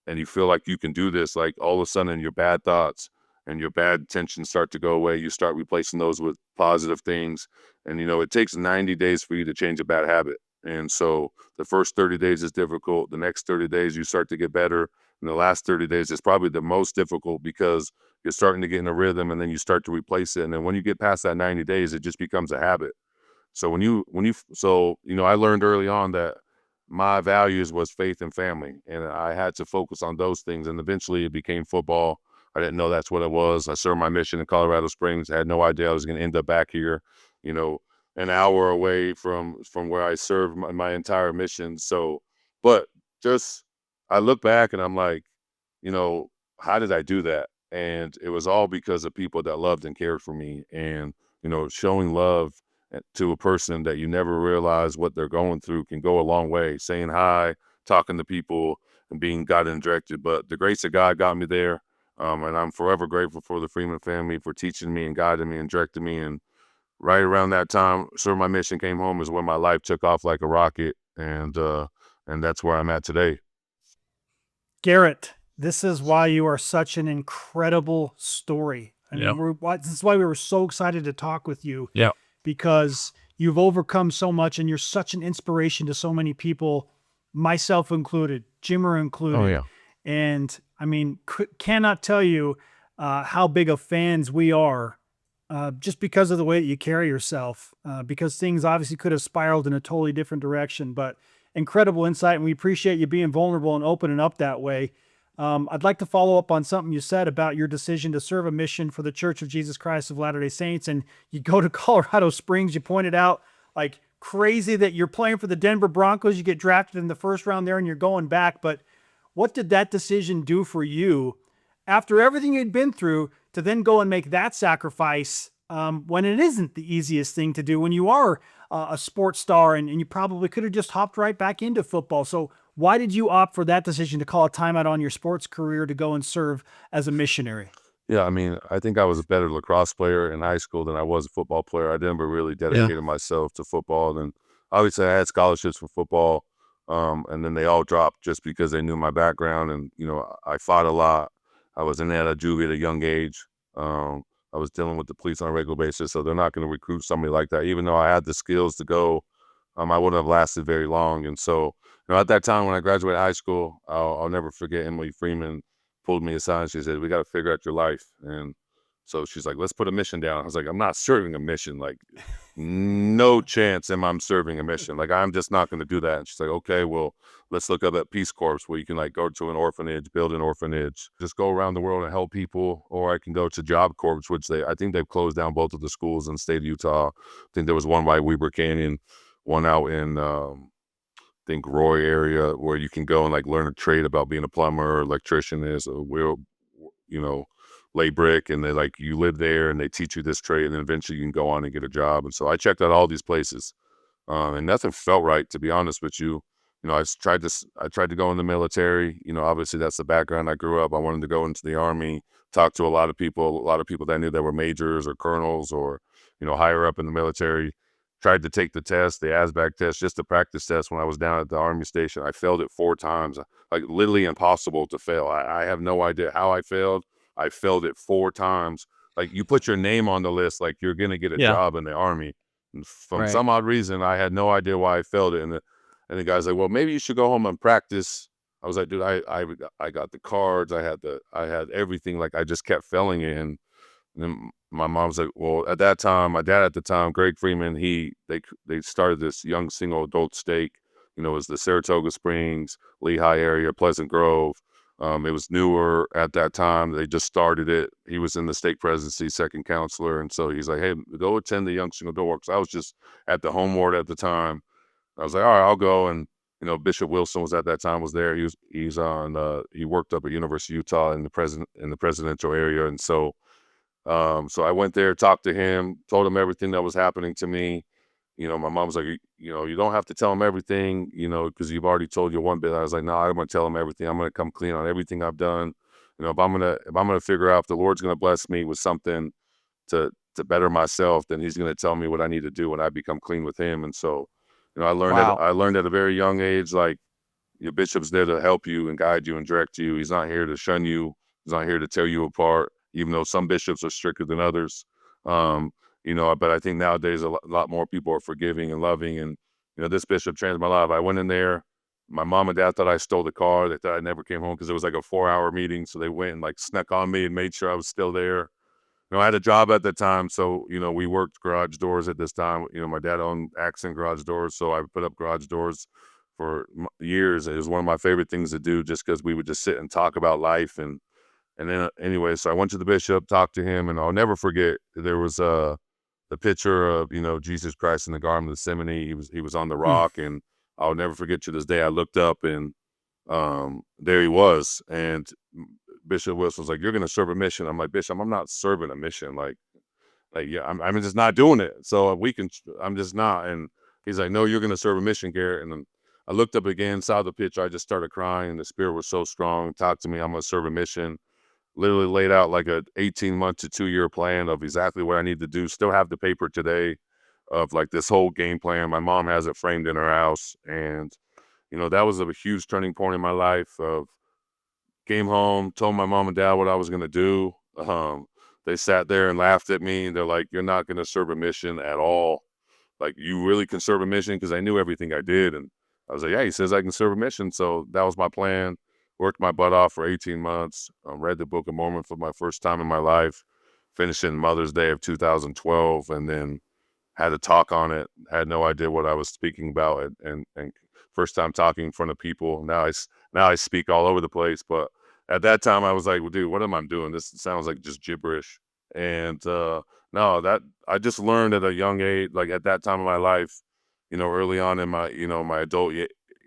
you feel like you can do this, like all of a sudden your bad thoughts and your bad intentions start to go away. You start replacing those with positive things. And, it takes 90 days for you to change a bad habit. And so the first 30 days is difficult. The next 30 days, you start to get better. And the last 30 days is probably the most difficult because you're starting to get in a rhythm and then you start to replace it. And then when you get past that 90 days, it just becomes a habit. So I learned early on that my values was faith and family, and I had to focus on those things. And eventually it became football. I didn't know that's what it was. I served my mission in Colorado Springs. I had no idea I was going to end up back here, an hour away from where I served my entire mission. So, but just, I look back and I'm like, how did I do that? And it was all because of people that loved and cared for me, and, showing love to a person that you never realize what they're going through can go a long way. Saying hi, talking to people, and being guided and directed. But the grace of God got me there. And I'm forever grateful for the Freeman family for teaching me and guiding me and directing me. And right around that time, serve my mission, came home, is when my life took off like a rocket. And that's where I'm at today. Garett, this is why you are such an incredible story. I mean, this is why we were so excited to talk with you. Yeah. Because you've overcome so much and you're such an inspiration to so many people, myself included, Jimmer included. Oh, yeah. And I mean, cannot tell you how big of fans we are just because of the way that you carry yourself, because things obviously could have spiraled in a totally different direction, but incredible insight. And we appreciate you being vulnerable and opening up that way. I'd like to follow up on something you said about your decision to serve a mission for the Church of Jesus Christ of Latter-day Saints. And you go to Colorado Springs. You pointed out, like, crazy that you're playing for the Denver Broncos. You get drafted in the first round there and you're going back. But what did that decision do for you after everything you'd been through to then go and make that sacrifice when it isn't the easiest thing to do, when you are a sports star and you probably could have just hopped right back into football? So why did you opt for that decision to call a timeout on your sports career to go and serve as a missionary? Yeah, I mean, I think I was a better lacrosse player in high school than I was a football player. I never really dedicated myself to football. And obviously I had scholarships for football, and then they all dropped just because they knew my background. And, I fought a lot. I was in and out of juvie at a young age. I was dealing with the police on a regular basis, so they're not going to recruit somebody like that. Even though I had the skills to go, I wouldn't have lasted very long. And so, at that time when I graduated high school, I'll never forget Emily Freeman pulled me aside and she said, "We got to figure out your life." And so she's like, "Let's put a mission down." I was like, "I'm not serving a mission. Like, no chance am I serving a mission. Like, I'm just not going to do that." And she's like, "Okay, well, let's look up at Peace Corps where you can like go to an orphanage, build an orphanage, just go around the world and help people. Or I can go to Job Corps, which I think they've closed down both of the schools in the state of Utah. I think there was one by Weber Canyon, one out in, I think Roy area, where you can go and like learn a trade about being a plumber or electrician is, or lay brick, and they like, you live there and they teach you this trade and then eventually you can go on and get a job. And so I checked out all these places, and nothing felt right, to be honest with you. I tried to go in the military. Obviously that's the background I grew up. I wanted to go into the Army, talk to a lot of people that I knew that were majors or colonels or, higher up in the military. Tried to take the test, the ASVAB test, just the practice test when I was down at the Army station. I failed it 4 times, like literally impossible to fail. I have no idea how I failed. I failed it 4 times. Like, you put your name on the list, like you're going to get a job in the Army. And from some odd reason, I had no idea why I failed it. And And the guy's like, well, maybe you should go home and practice. I was like, dude, I got the cards. I had everything. Like, I just kept failing it. And then my mom's like, well, at that time, my dad at the time, Greg Freeman, they started this young single adult stake. It was the Saratoga Springs, Lehigh area, Pleasant Grove. It was newer at that time. They just started it. He was in the stake presidency, second counselor. And so he's like, hey, go attend the young single adult work. So I was just at the home ward at the time. I was like, all right, I'll go. And, Bishop Wilson was at that time was there. He worked up at University of Utah in the presidential area. And so I went there, talked to him, told him everything that was happening to me. My mom was like, you don't have to tell him everything, because you've already told you one bit. I was like, no, I'm going to tell him everything. I'm going to come clean on everything I've done. If I'm going to figure out if the Lord's going to bless me with something to better myself, then he's going to tell me what I need to do when I become clean with him. And so, I learned at a very young age, like, your bishop's there to help you and guide you and direct you. He's not here to shun you. He's not here to tear you apart, even though some bishops are stricter than others. But I think nowadays a lot more people are forgiving and loving. And, this bishop changed my life. I went in there. My mom and dad thought I stole the car. They thought I never came home because it was like a 4-hour meeting. So they went and like snuck on me and made sure I was still there. I had a job at the time. So, we worked garage doors at this time. My dad owned Accent garage doors. So I put up garage doors for years. It was one of my favorite things to do just because we would just sit and talk about life. And then anyway, so I went to the bishop, talked to him, and I'll never forget, there was the picture of, Jesus Christ in the Garden of Gethsemane. He was on the rock, and I'll never forget, to this day, I looked up and there he was. And Bishop Wilson was like, you're going to serve a mission. I'm like, Bishop, I'm not serving a mission. Yeah, I'm just not doing it. So I'm just not. And he's like, no, you're going to serve a mission, Garett. And then I looked up again, saw the picture. I just started crying. The spirit was so strong. Talked to me. I'm going to serve a mission. Literally laid out like a 18-month to 2-year plan of exactly what I need to do. Still have the paper today of like this whole game plan. My mom has it framed in her house. And, that was a huge turning point in my life. Came home, told my mom and dad what I was going to do. They sat there and laughed at me. And they're like, you're not going to serve a mission at all. Like, you really can serve a mission? Because I knew everything I did. And I was like, yeah, he says I can serve a mission. So that was my plan. Worked my butt off for 18 months. Read the Book of Mormon for my first time in my life. Finished in Mother's Day of 2012. And then had a talk on it. Had no idea what I was speaking about. And first time talking in front of people. Now I speak all over the place. But at that time, I was like, well, dude, what am I doing? This sounds like just gibberish. And no, that I just learned at a young age, like at that time of my life, early on in my, my adult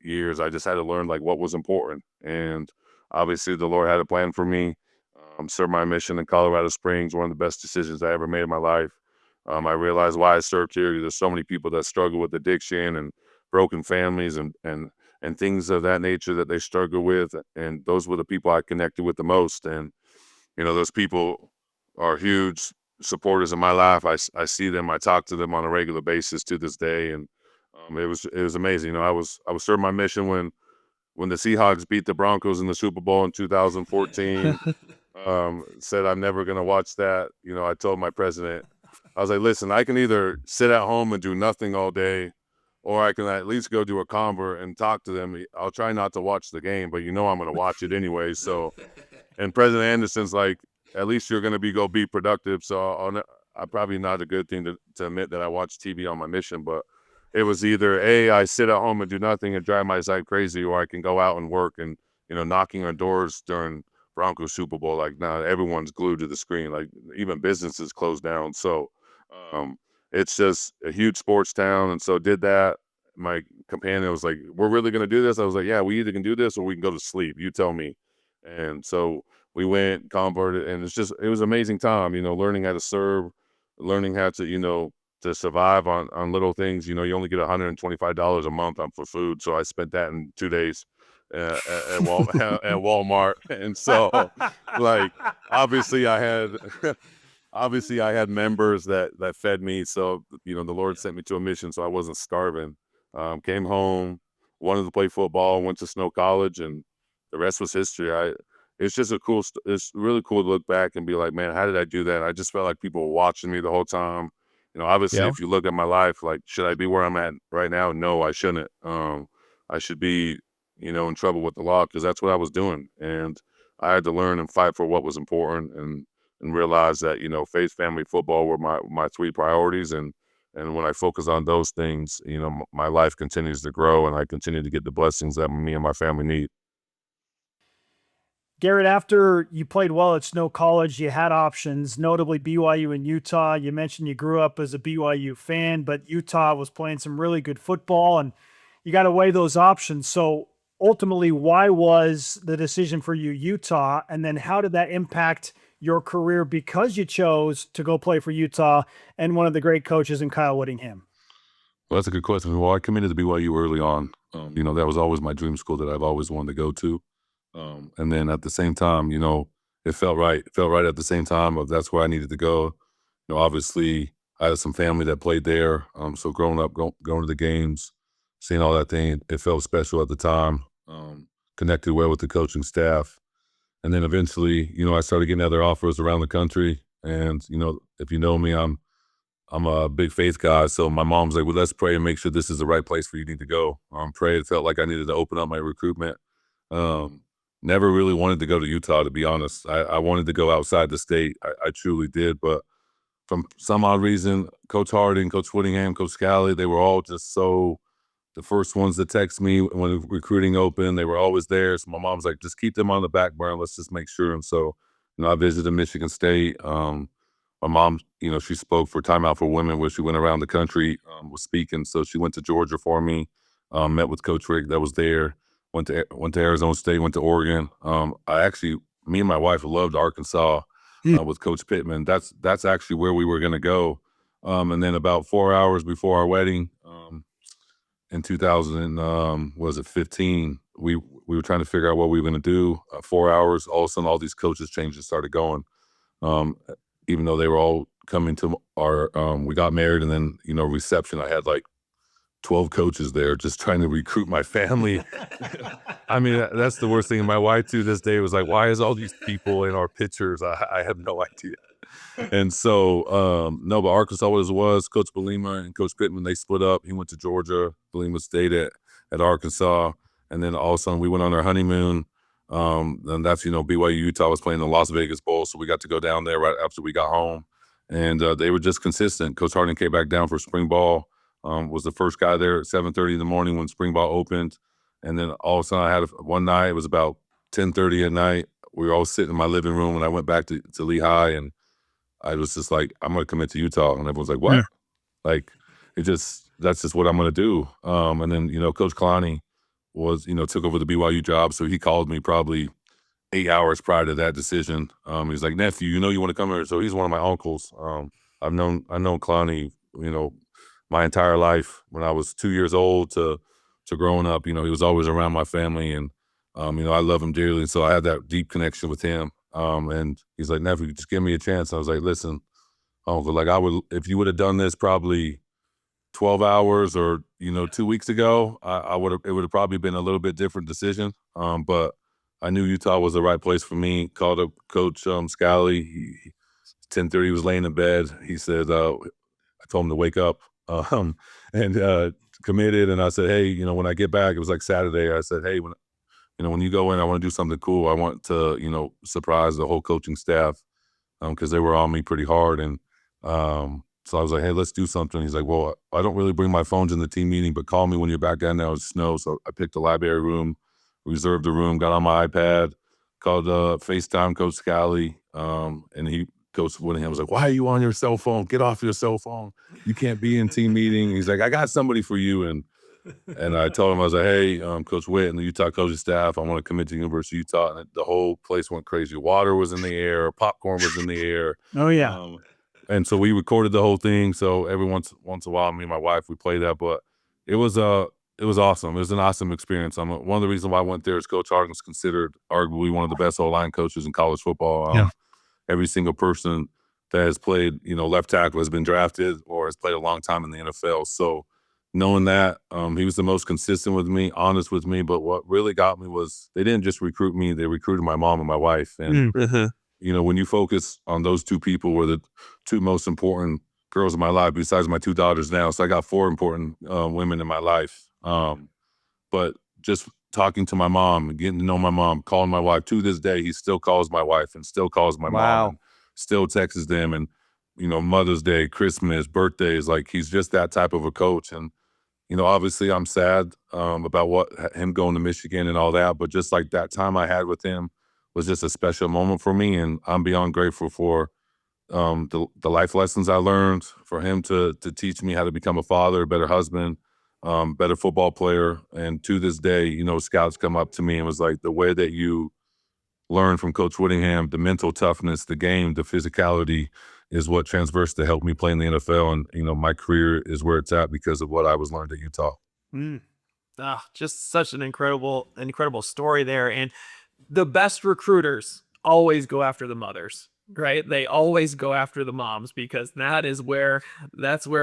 years, I just had to learn like what was important. And obviously the Lord had a plan for me. Served my mission in Colorado Springs, one of the best decisions I ever made in my life. I realized why I served here. There's so many people that struggle with addiction and broken families and things of that nature that they struggle with. And those were the people I connected with the most. And, those people are huge supporters in my life. I see them. I talk to them on a regular basis to this day. And it was amazing. I was serving my mission when the Seahawks beat the Broncos in the Super Bowl in 2014. Said I'm never going to watch that. I told my president, I was like, listen, I can either sit at home and do nothing all day, or I can at least go do a convert and talk to them. I'll try not to watch the game, but I'm going to watch it anyway. So, and President Anderson's like, at least you're going to go be productive. So I'm probably not a good thing to admit that I watch TV on my mission, but it was either I sit at home and do nothing and drive my side crazy, or I can go out and work and, knocking on doors during Broncos Super Bowl. Like now everyone's glued to the screen, like even businesses closed down. So, it's just a huge sports town. And so did that. My companion was like, we're really going to do this. I was like, yeah, we either can do this or we can go to sleep. You tell me. And so we went, converted, and it was an amazing time, learning how to serve, learning how to, to survive on little things. You only get $125 a month for food. So I spent that in 2 days at Walmart. And so like, obviously I had members that fed me. So, the Lord sent me to a mission, so I wasn't starving. Came home, wanted to play football, went to Snow College, and the rest was history. It's really cool to look back and be like, man, how did I do that? I just felt like people were watching me the whole time. Obviously, if you look at my life, like, should I be where I'm at right now? No, I shouldn't. I should be, in trouble with the law because that's what I was doing. And I had to learn and fight for what was important and realize that, faith, family, football were my three priorities. And when I focus on those things, my life continues to grow and I continue to get the blessings that me and my family need. Garett, after you played well at Snow College, you had options, notably BYU and Utah. You mentioned you grew up as a BYU fan, but Utah was playing some really good football, and you got to weigh those options. So ultimately, why was the decision for you Utah? And then how did that impact your career because you chose to go play for Utah and one of the great coaches in Kyle Whittingham? Well, that's a good question. Well, I committed to BYU early on. That was always my dream school that I've always wanted to go to. And then at the same time, it felt right. It felt right at the same time of that's where I needed to go. Obviously, I had some family that played there. So growing up, going to the games, seeing all that thing, it felt special at the time. Connected well with the coaching staff. And then eventually, I started getting other offers around the country. And, if you know me, I'm a big faith guy. So my mom's like, well, let's pray and make sure this is the right place for you need to go. Pray. It felt like I needed to open up my recruitment. Never really wanted to go to Utah, to be honest. I wanted to go outside the state. I truly did. But from some odd reason, Coach Harding, Coach Whittingham, Coach Scally, they were all just so the first ones to text me when recruiting opened. They were always there. So my mom's like, just keep them on the back burner. Let's just make sure. And so, I visited Michigan State. My mom, she spoke for Time Out for Women, where she went around the country, was speaking. So she went to Georgia for me, met with Coach Rick that was there. Went to Arizona State, went to Oregon. Me and my wife loved Arkansas with Coach Pittman. That's actually where we were going to go. And then about 4 hours before our wedding, in 2015, we were trying to figure out what we were going to do. 4 hours, all of a sudden, all these coaches changes started going. Even though they were all coming to our, we got married, and then reception. I had like 12 coaches there just trying to recruit my family. I mean, that's the worst thing. And my wife to this day was like, why is all these people in our pictures? I have no idea. And so, no, but Arkansas was Coach Belima and Coach Pittman, they split up. He went to Georgia. Belima stayed at Arkansas. And then all of a sudden we went on our honeymoon. And that's, BYU Utah was playing the Las Vegas Bowl. So we got to go down there right after we got home. And they were just consistent. Coach Harding came back down for spring ball. Was the first guy there at 7:30 in the morning when spring ball opened. And then all of a sudden I had one night, it was about 10:30 at night. We were all sitting in my living room and I went back to Lehigh and I was just like, I'm going to commit to Utah. And everyone's like, what? Yeah. Like, that's just what I'm going to do. And then, Coach Kalani was, took over the BYU job. So he called me probably 8 hours prior to that decision. He's like, nephew, you want to come here? So he's one of my uncles. I've known Kalani, my entire life, when I was 2 years old to growing up. He was always around my family, and I love him dearly. And so I had that deep connection with him. And he's like, nephew, just give me a chance. I was like, listen, uncle, like if you would have done this probably 12 hours or 2 weeks ago, it would have probably been a little bit different decision. But I knew Utah was the right place for me. Called up Coach Scally. 10:30, he was laying in bed. He said, I told him to wake up. And committed. And I said, hey, when I get back, it was like Saturday. I said, hey, when you go in, I want to do something cool. I want to, surprise the whole coaching staff because they were on me pretty hard. And so I was like, hey, let's do something. He's like, well, I don't really bring my phones in the team meeting, but call me when you're back down there. It was snow. So I picked the library room, reserved the room, got on my iPad, called FaceTime Coach Scally. And Coach Whittingham was like, why are you on your cell phone? Get off your cell phone. You can't be in team meeting. He's like, I got somebody for you. And I told him, I was like, hey, Coach Witt and the Utah coaching staff, I want to commit to University of Utah. And the whole place went crazy. Water was in the air. Popcorn was in the air. Oh, yeah. And so we recorded the whole thing. So every once in a while, me and my wife, we played that. But it was awesome. It was an awesome experience. One of the reasons why I went there is Coach Harding is considered arguably one of the best O-line coaches in college football. Every single person that has played, left tackle has been drafted or has played a long time in the NFL. So knowing that, he was the most consistent with me, honest with me. But what really got me was they didn't just recruit me, they recruited my mom and my wife. And, when you focus on those two people were the two most important girls in my life besides my two daughters now. So I got 4 important women in my life. But but just talking to my mom, getting to know my mom, calling my wife. To this day, he still calls my wife and still calls my mom and still texts them. And, Mother's Day, Christmas, birthdays, like he's just that type of a coach. And, obviously I'm sad about him going to Michigan and all that, but just like that time I had with him was just a special moment for me. And I'm beyond grateful for the life lessons I learned, for him to teach me how to become a father, a better husband, better football player. And to this day, scouts come up to me and was like, the way that you learn from Coach Whittingham, the mental toughness, the game, the physicality is what transfers to help me play in the NFL. And, my career is where it's at because of what I was learned at Utah. Just such an incredible story there. And the best recruiters always go after the mothers, right? They always go after the moms because that's where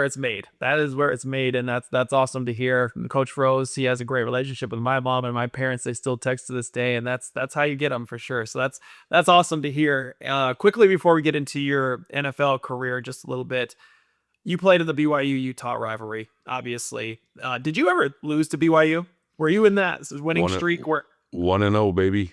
it's made. That is where it's made. And that's awesome to hear. Coach Rose, he has a great relationship with my mom and my parents. They still text to this day, and that's how you get them for sure. So that's awesome to hear. Quickly before we get into your NFL career, just a little bit, you played in the BYU-Utah rivalry, obviously. Did you ever lose to BYU? Were you in that winning streak where 1-0, baby?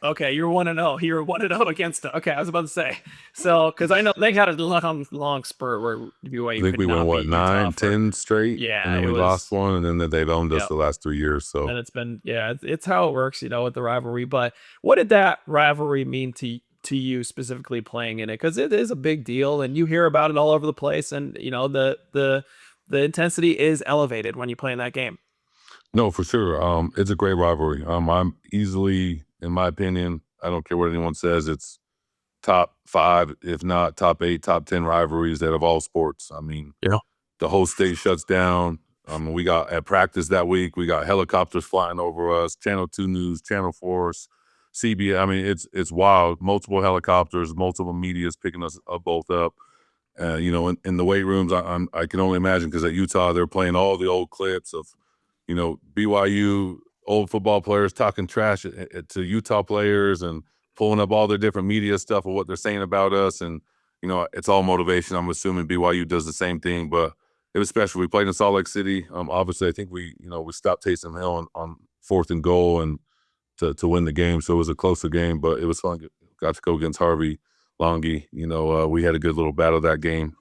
Okay, you're 1-0. You were 1-0 against it. Okay, I was about to say. So, because I know they had a long spurt where BYU. I think we went 9, 10 straight. Yeah, and then we lost one, and then they've owned us the last 3 years. So, and it's been it's how it works, with the rivalry. But what did that rivalry mean to you specifically playing in it? Because it is a big deal, and you hear about it all over the place, and the intensity is elevated when you play in that game. No, for sure. It's a great rivalry. I'm easily, in my opinion, I don't care what anyone says, it's top 5, if not top 8, top 10 rivalries out of all sports. I mean, the whole state shuts down. We got at practice that week, we got helicopters flying over us, Channel 2 News, Channel 4, CBS. I mean, it's wild. Multiple helicopters, multiple media's picking us both up. In the weight rooms, I can only imagine because at Utah, they're playing all the old clips of, BYU old football players talking trash to Utah players and pulling up all their different media stuff of what they're saying about us. And, it's all motivation. I'm assuming BYU does the same thing, but it was special. We played in Salt Lake City. Obviously, I think we stopped Taysom Hill on 4th and goal and to win the game. So it was a closer game, but it was fun. Got to go against Harvey Longy. We had a good little battle that game.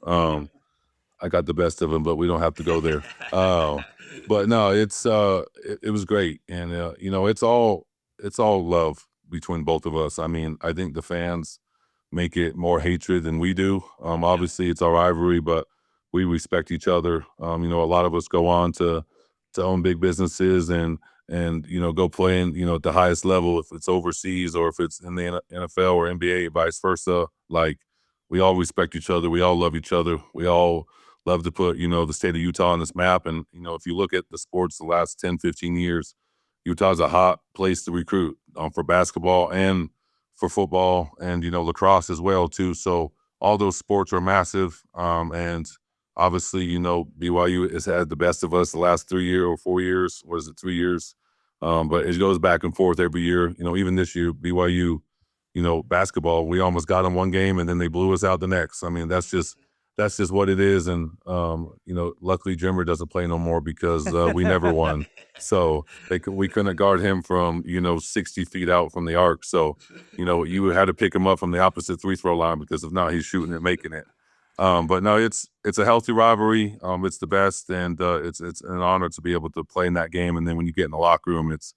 I got the best of him, but we don't have to go there. But no, it was great. And, it's all love between both of us. I mean, I think the fans make it more hatred than we do. Obviously it's our rivalry, but we respect each other. A lot of us go on to own big businesses and go play in, at the highest level, if it's overseas or if it's in the NFL or NBA, vice versa. Like, we all respect each other. We all love each other. We all love to put, the state of Utah on this map. And, if you look at the sports the last 10, 15 years, Utah's a hot place to recruit for basketball and for football and, lacrosse as well, too. So all those sports are massive. And obviously, BYU has had the best of us the last 3 years or 4 years. What is it, 3 years? But it goes back and forth every year. Even this year, BYU, basketball, we almost got them one game and then they blew us out the next. I mean, that's just what it is. And, luckily Jimmer doesn't play no more because we never won. So we couldn't guard him from, 60 feet out from the arc. So, you had to pick him up from the opposite free throw line because if not, he's shooting and making it. But no, it's a healthy rivalry. It's the best. And it's an honor to be able to play in that game. And then when you get in the locker room, it's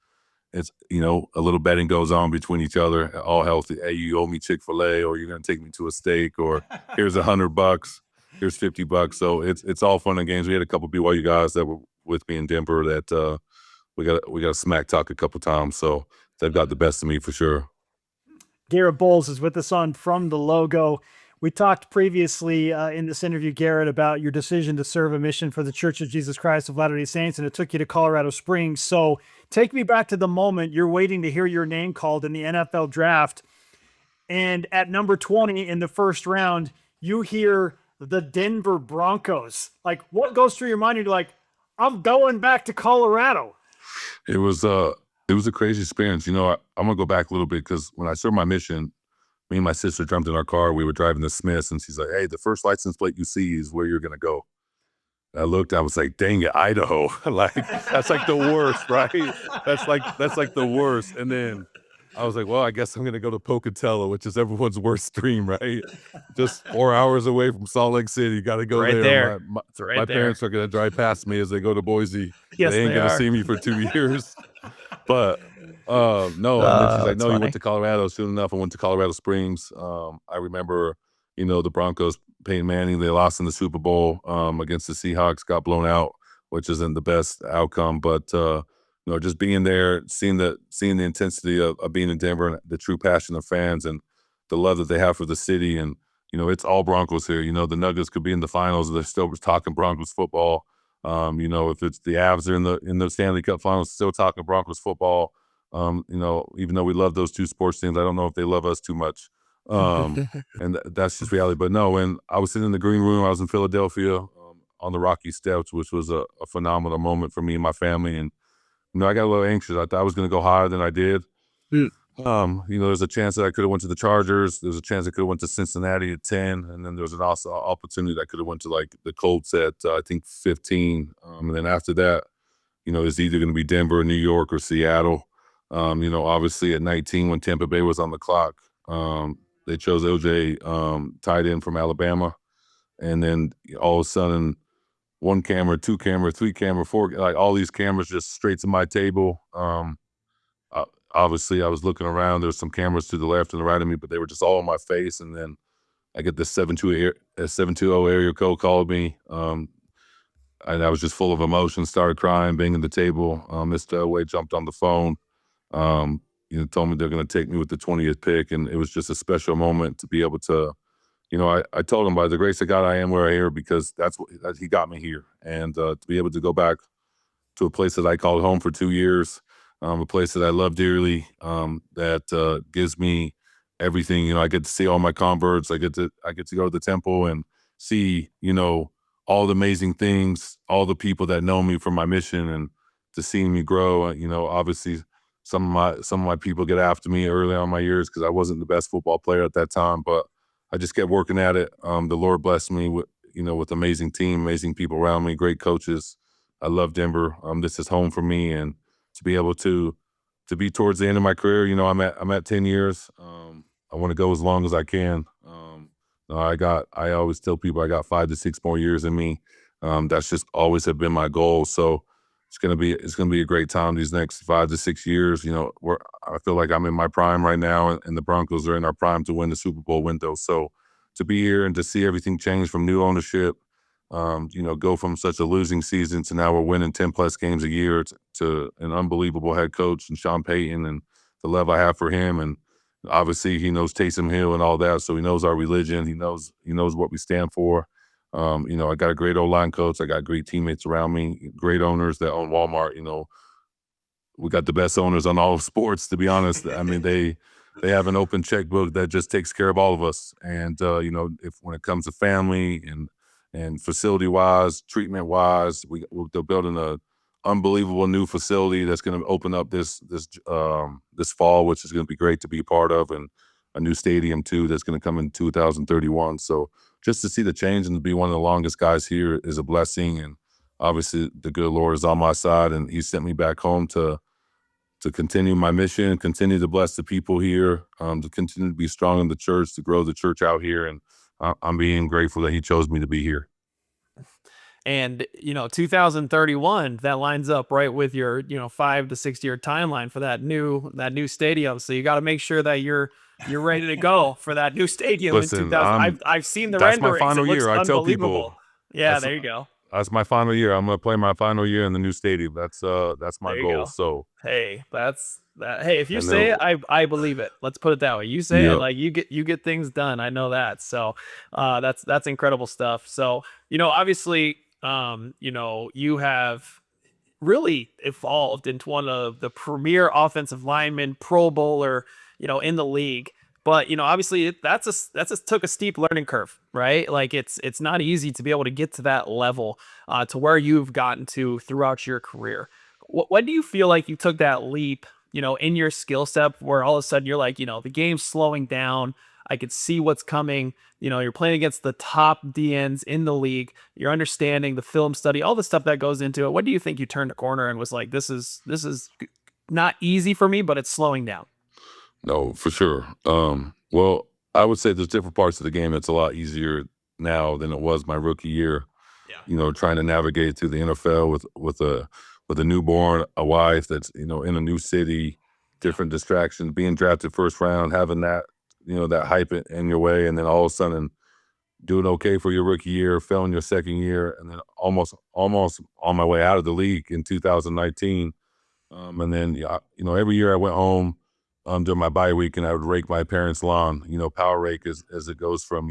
a little betting goes on between each other, all healthy. Hey, you owe me Chick-fil-A, or you're going to take me to a steak, or here's $100, here's $50. So it's all fun and games. We had a couple BYU guys that were with me in Denver that we got a smack talk a couple times. So they've got the best of me for sure. Garett Bolles is with us on From the Logo. We talked previously in this interview, Garett, about your decision to serve a mission for the Church of Jesus Christ of Latter-day Saints, and it took you to Colorado Springs. So take me back to the moment you're waiting to hear your name called in the NFL draft. And at number 20 in the first round, you hear the Denver Broncos. Like, what goes through your mind? You're like, I'm going back to Colorado. It was a crazy experience. I'm going to go back a little bit because when I served my mission, me and my sister jumped in our car. We were driving to Smith's, and she's like, hey, the first license plate you see is where you're going to go. I looked, I was like, dang it, Idaho. Like, that's like the worst, right? That's like the worst. And then I was like, well, I guess I'm going to go to Pocatello, which is everyone's worst dream, right? Just 4 hours away from Salt Lake City. Got to go Right there. there. My, It's right my there. parents are going to drive past me as they go to Boise. Yes, they ain't they going to are. see me for 2 years. But no, and then she's like, that's no, you funny. went to Colorado. Soon enough, I went to Colorado Springs. I remember, the Broncos, Peyton Manning, they lost in the Super Bowl against the Seahawks, got blown out, which isn't the best outcome. But just being there, seeing the intensity of being in Denver and the true passion of fans and the love that they have for the city. And, it's all Broncos here. The Nuggets could be in the finals. They're still talking Broncos football. If it's the Avs are in the Stanley Cup finals, still talking Broncos football. Even though we love those two sports teams, I don't know if they love us too much. And that's just reality. But no, when I was sitting in the green room, I was in Philadelphia on the Rocky Steps, which was a phenomenal moment for me and my family. And, I got a little anxious. I thought I was going to go higher than I did. There's a chance that I could have went to the Chargers. There's a chance I could have went to Cincinnati at 10. And then there was an also opportunity that I could have went to like the Colts at, I think 15. And then after that, it's either going to be Denver, New York, or Seattle. Obviously at 19 when Tampa Bay was on the clock, they chose OJ tight end from Alabama. And then all of a sudden, 1 camera, 2 camera, 3 camera, 4, like all these cameras just straight to my table. Obviously, I was looking around. There's some cameras to the left and the right of me, but they were just all in my face. And then I get this 720 area code called me. And I was just full of emotion, started crying, banging the table. Mr. Elway jumped on the phone, told me they're going to take me with the 20th pick. And it was just a special moment to be able to, I told him by the grace of God, I am where I am because that he got me here. And to be able to go back to a place that I called home for 2 years, a place that I love dearly, that gives me everything. I get to see all my converts. I get to go to the temple and see, all the amazing things, all the people that know me from my mission, and to see me grow. Obviously, some of my people get after me early on in my years because I wasn't the best football player at that time, but I just kept working at it. The Lord blessed me with amazing team, amazing people around me, great coaches. I love Denver. This is home for me, and to be able to be towards the end of my career, I'm at 10 years. I want to go as long as I can. I always tell people I got 5 to 6 more years in me. That's just always have been my goal. So it's gonna be a great time these next 5 to 6 years. I feel like I'm in my prime right now, and the Broncos are in our prime to win the Super Bowl window. So to be here and to see everything change from new ownership, go from such a losing season to now we're winning 10 plus games a year to an unbelievable head coach and Sean Payton and the love I have for him. And obviously he knows Taysom Hill and all that. So he knows our religion. He knows what we stand for. I got a great O-line coach. I got great teammates around me, great owners that own Walmart. We got the best owners on all of sports, to be honest. I mean, they have an open checkbook that just takes care of all of us. And, if when it comes to family and facility-wise, treatment-wise, they're building a unbelievable new facility that's going to open up this fall, which is going to be great to be a part of, and a new stadium too that's going to come in 2031. So just to see the change and to be one of the longest guys here is a blessing. And obviously the good Lord is on my side, and he sent me back home to continue my mission, continue to bless the people here, to continue to be strong in the church, to grow the church out here. And I'm being grateful that he chose me to be here. And 2031, that lines up right with your 5 to 6 year timeline for that new stadium. So you got to make sure that you're ready to go for that new stadium. Listen, in 2000. I've seen the that's renderings. my final it looks year. I tell people, unbelievable. Yeah, there you go. That's my final year. I'm going to play my final year in the new stadium. That's my goal. Go. So hey, that's that. Hey, if you say it, I believe it. Let's put it that way. You say it, like you get things done. I know that. So that's incredible stuff. So obviously, you have really evolved into one of the premier offensive linemen, Pro Bowler, in the league. But obviously that's took a steep learning curve, right? Like it's not easy to be able to get to that level, to where you've gotten to throughout your career. When do you feel like you took that leap, in your skill set, where all of a sudden you're like, the game's slowing down, I could see what's coming. You're playing against the top DNs in the league. You're understanding the film study, all the stuff that goes into it. What do you think you turned a corner and was like, this is not easy for me, but it's slowing down? No, for sure. Well, I would say there's different parts of the game that's a lot easier now than it was my rookie year. Trying to navigate through the NFL with a newborn, a wife that's in a new city, different distractions, being drafted first round, having that that hype in your way, and then all of a sudden doing okay for your rookie year, failing your second year, and then almost on my way out of the league in 2019. And then every year I went home during my bye week, and I would rake my parents' lawn. Power rake as it goes from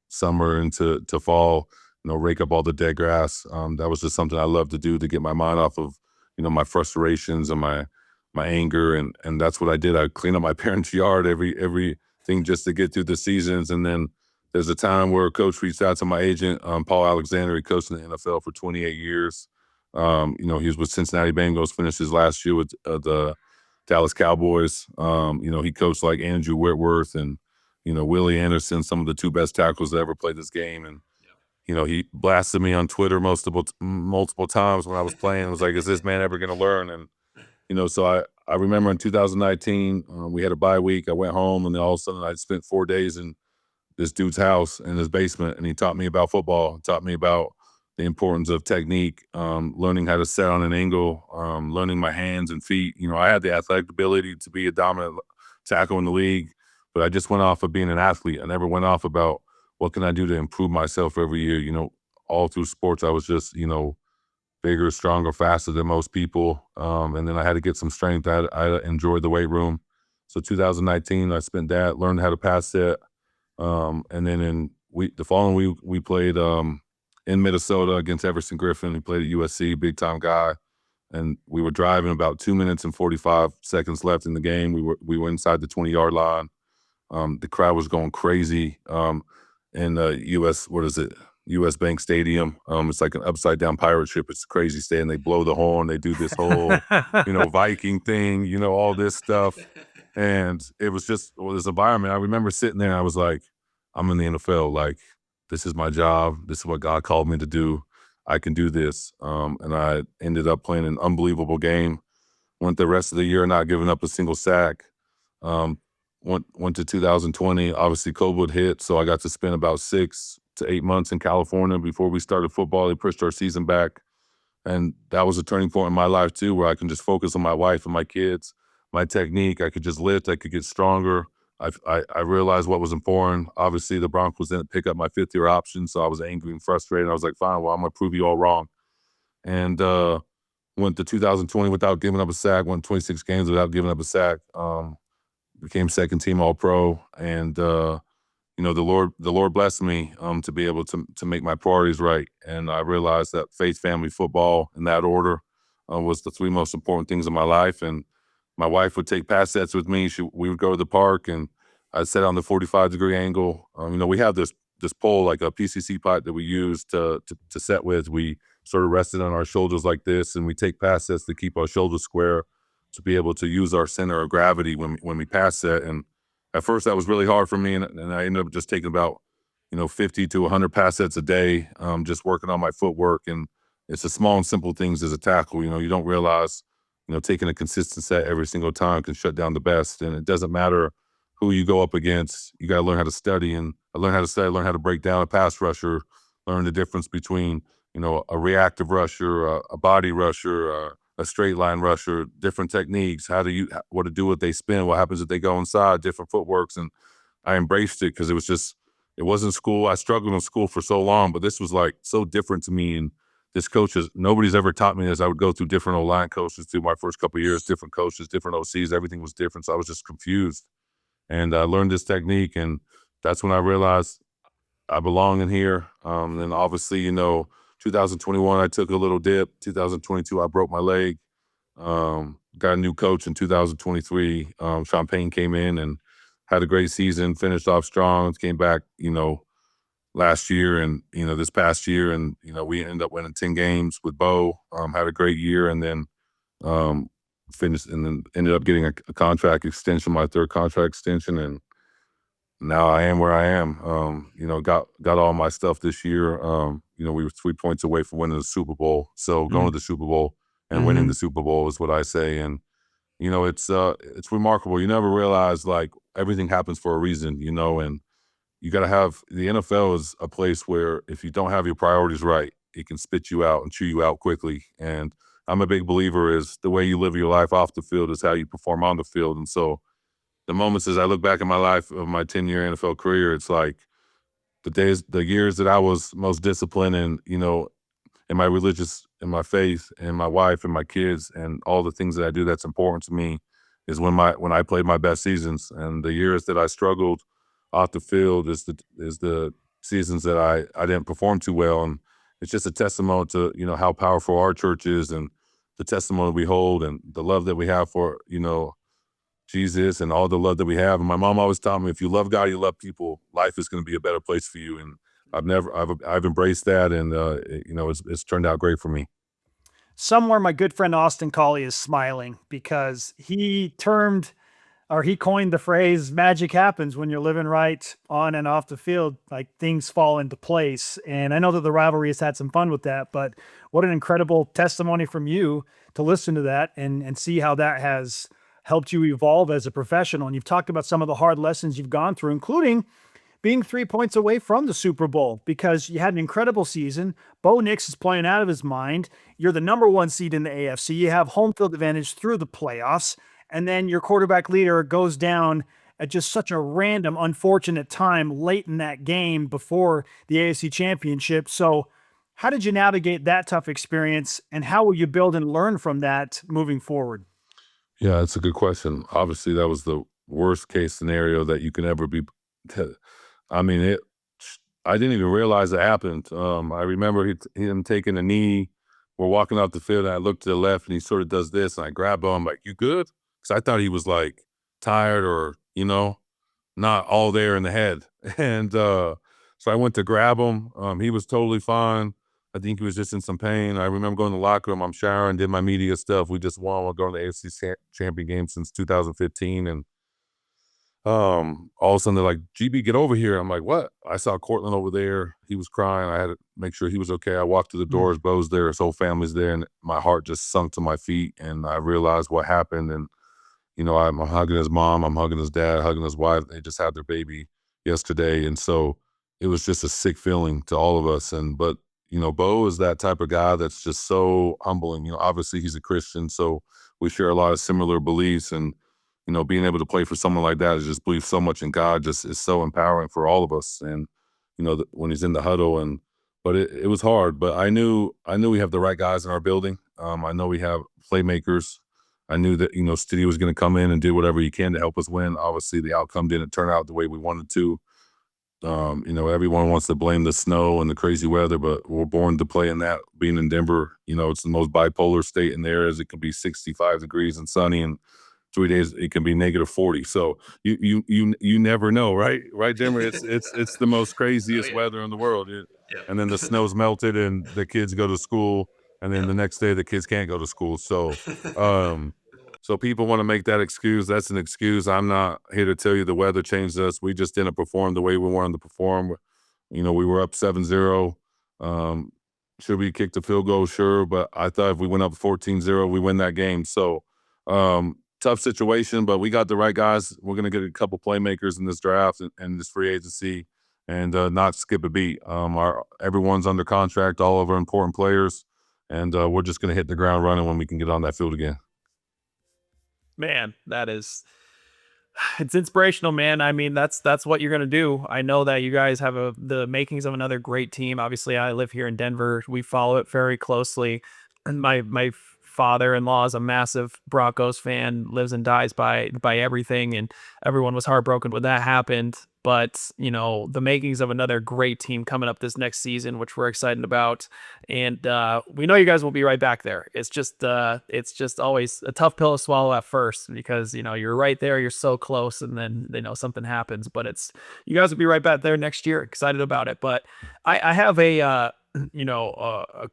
summer into fall. Rake up all the dead grass. That was just something I loved to do to get my mind off of my frustrations and my anger, and that's what I did. I cleaned up my parents' yard everything just to get through the seasons. And then there's a time where a coach reached out to my agent, Paul Alexander. He coached in the NFL for 28 years. He was with Cincinnati Bengals, finished his last year with the Dallas Cowboys. He coached like Andrew Whitworth and Willie Anderson, some of the two best tackles that ever played this game. And he blasted me on Twitter multiple times when I was playing. It was like, is this man ever going to learn? And so I remember in 2019, we had a bye week. I went home, and then all of a sudden I spent 4 days in this dude's house in his basement, and he taught me about football, taught me about the importance of technique, learning how to set on an angle, learning my hands and feet. I had the athletic ability to be a dominant tackle in the league, but I just went off of being an athlete. I never went off about what can I do to improve myself every year. All through sports, I was just, bigger, stronger, faster than most people. And then I had to get some strength. I enjoyed the weight room. So 2019, I spent that, learned how to pass set. And then the following week, we played in Minnesota against Everson Griffin. He played at USC, big time guy. And we were driving about 2 minutes and 45 seconds left in the game. We were inside the 20-yard line. The crowd was going crazy. In US Bank Stadium. It's like an upside down pirate ship. It's crazy staying. They blow the horn. They do this whole, Viking thing, all this stuff. And it was just this environment. I remember sitting there and I was like, I'm in the NFL. Like, this is my job. This is what God called me to do. I can do this. And I ended up playing an unbelievable game. Went the rest of the year not giving up a single sack. Went to 2020. Obviously, COVID hit, so I got to spend about 6 to 8 months in California before we started football. They pushed our season back, and that was a turning point in my life too, where I can just focus on my wife and my kids, my technique. I could just lift. I could get stronger. I realized what was important. Obviously, the Broncos didn't pick up my fifth-year option, so I was angry and frustrated. I was like, fine, well, I'm going to prove you all wrong. And went to 2020 without giving up a sack, went 26 games without giving up a sack. Became second team All-Pro, and the Lord blessed me to be able to make my priorities right. And I realized that faith, family, football, in that order, was the three most important things in my life. And my wife would take pass sets with me. We would go to the park, and I'd set on the 45-degree angle. We have this pole, like a PCC pipe that we use to set with. We sort of rest it on our shoulders like this, and we take pass sets to keep our shoulders square, to be able to use our center of gravity when we pass set. And at first that was really hard for me, and I ended up just taking about 50 to 100 pass sets a day, just working on my footwork. And it's the small and simple things as a tackle. You don't realize taking a consistent set every single time can shut down the best. And it doesn't matter who you go up against. You got to learn how to study. And I learned how to study, learn how to break down a pass rusher, learn the difference between a reactive rusher, a body rusher, a straight line rusher, different techniques, what to do if they spin, what happens if they go inside, different footworks. And I embraced it because it wasn't school. I struggled in school for so long, but this was like so different to me. And this nobody's ever taught me this. I would go through different O-line coaches through my first couple of years, different coaches, different OCs, everything was different. So I was just confused. And I learned this technique, and that's when I realized I belong in here. And obviously, 2021, I took a little dip. 2022, I broke my leg. Got a new coach in 2023. Sean Payne came in and had a great season, finished off strong, came back, last year and, this past year. And, we ended up winning 10 games with Bo, had a great year, and then finished and then ended up getting a contract extension, my third contract extension. And now I am where I am. Got all my stuff this year. We were 3 points away from winning the Super Bowl. So going to the Super Bowl and winning the Super Bowl is what I say. And it's remarkable. You never realize like everything happens for a reason. And you got to have the NFL is a place where if you don't have your priorities right, it can spit you out and chew you out quickly. And I'm a big believer is the way you live your life off the field is how you perform on the field. And so the moments as I look back in my life of my 10-year NFL career, it's like the years that I was most disciplined and, in my faith and my wife and my kids and all the things that I do that's important to me is when I played my best seasons. And the years that I struggled off the field is the seasons that I didn't perform too well. And it's just a testimony to, how powerful our church is and the testimony we hold and the love that we have for, Jesus and all the love that we have. And my mom always taught me, if you love God, you love people, life is going to be a better place for you. And I've embraced that, and it's turned out great for me. Somewhere my good friend Austin Colley is smiling because he coined the phrase magic happens when you're living right on and off the field, like things fall into place. And I know that the rivalry has had some fun with that, but what an incredible testimony from you to listen to that and see how that has helped you evolve as a professional. And you've talked about some of the hard lessons you've gone through, including being 3 points away from the Super Bowl because you had an incredible season. Bo Nix is playing out of his mind. You're the number 1 seed in the AFC. You have home field advantage through the playoffs. And then your quarterback leader goes down at just such a random, unfortunate time late in that game before the AFC Championship. So how did you navigate that tough experience, and how will you build and learn from that moving forward? Yeah, it's a good question. Obviously, that was the worst case scenario that you can ever be. I mean, I didn't even realize it happened. I remember him taking a knee. We're walking out the field, and I looked to the left, and he sort of does this, and I grab him. I'm like, "You good?" Because I thought he was like tired or not all there in the head. And so I went to grab him. He was totally fine. I think he was just in some pain. I remember going to the locker room. I'm showering, did my media stuff. We just won. We're going to the AFC champion game since 2015. And all of a sudden they're like, GB, get over here. I'm like, what? I saw Cortland over there. He was crying. I had to make sure he was okay. I walked to the doors. Bo's there. His whole family's there. And my heart just sunk to my feet. And I realized what happened. And, I'm hugging his mom. I'm hugging his dad, hugging his wife. They just had their baby yesterday. And so it was just a sick feeling to all of us. But Bo is that type of guy that's just so humbling. Obviously he's a Christian, so we share a lot of similar beliefs. And, being able to play for someone like that is just believe so much in God just is so empowering for all of us. And, when he's in the huddle but it was hard, but I knew we have the right guys in our building. I know we have playmakers. I knew that, Stiddy was going to come in and do whatever he can to help us win. Obviously the outcome didn't turn out the way we wanted to. Everyone wants to blame the snow and the crazy weather, but we're born to play in that. Being in Denver, it's the most bipolar state in there, as it can be 65 degrees and sunny, and 3 days it can be -40. So you never know, right? Right, Denver. It's the most craziest weather in the world. And then the snow's melted, and the kids go to school, and then the next day the kids can't go to school. So, so people want to make that excuse. That's an excuse. I'm not here to tell you the weather changed us. We just didn't perform the way we wanted to perform. We were up 7-0. Should we kick the field goal? Sure. But I thought if we went up 14-0, we win that game. So tough situation, but we got the right guys. We're going to get a couple playmakers in this draft and this free agency and not skip a beat. Everyone's under contract, all of our important players, and we're just going to hit the ground running when we can get on that field again. Man, it's inspirational, man. I mean, that's what you're going to do. I know that you guys have the makings of another great team. Obviously, I live here in Denver. We follow it very closely. And my father-in-law is a massive Broncos fan, lives and dies by everything, and everyone was heartbroken when that happened. But the makings of another great team coming up this next season, which we're excited about, and we know you guys will be right back there. It's just always a tough pill to swallow at first because you're right there, you're so close, and then something happens. But you guys will be right back there next year. Excited about it. But I have a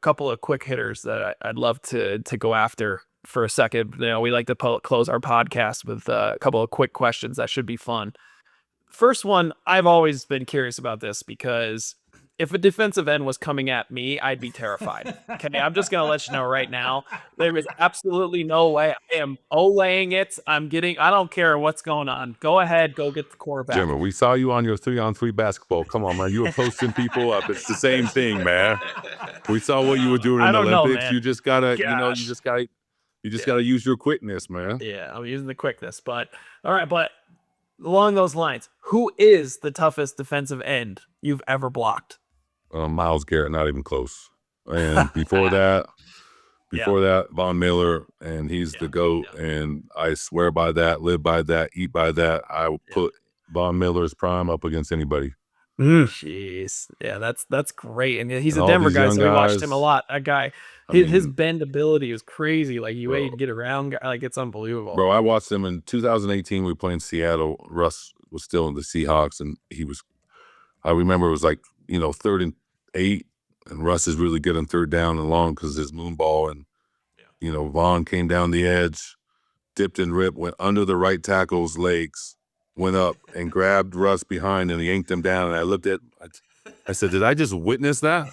couple of quick hitters that I'd love to go after for a second. We like to close our podcast with a couple of quick questions that should be fun. first one, I've always been curious about this because if a defensive end was coming at me, I'd be terrified. Okay, I'm just gonna let you know right now. There is absolutely no way I am olaying it. I don't care what's going on. Go ahead, go get the quarterback. Jimmer, we saw you on your 3-on-3 basketball. Come on, man. You were posting people up. It's the same thing, man. We saw what you were doing in the Olympics. Man. You just gotta, Gosh. you just gotta use your quickness, man. Yeah, I'm using the quickness, but all right, but along those lines, who is the toughest defensive end you've ever blocked? Myles Garrett, not even close. And before that, Von Miller, and he's the GOAT. And I swear by that, live by that, eat by that. I will put Von Miller's prime up against anybody. Jeez. Yeah, that's great. And he's a Denver guy, so we watched him a lot. That guy, his bend ability is crazy. Like, you can get around, like, it's unbelievable. Bro, I watched him in 2018. We played in Seattle. Russ was still in the Seahawks, and I remember it was like, 3rd and 8, and Russ is really good on 3rd down and long because his moon ball. And, Vaughn came down the edge, dipped and ripped, went under the right tackle's legs, went up and grabbed Russ behind and he yanked him down. And I looked at, I said, did I just witness that?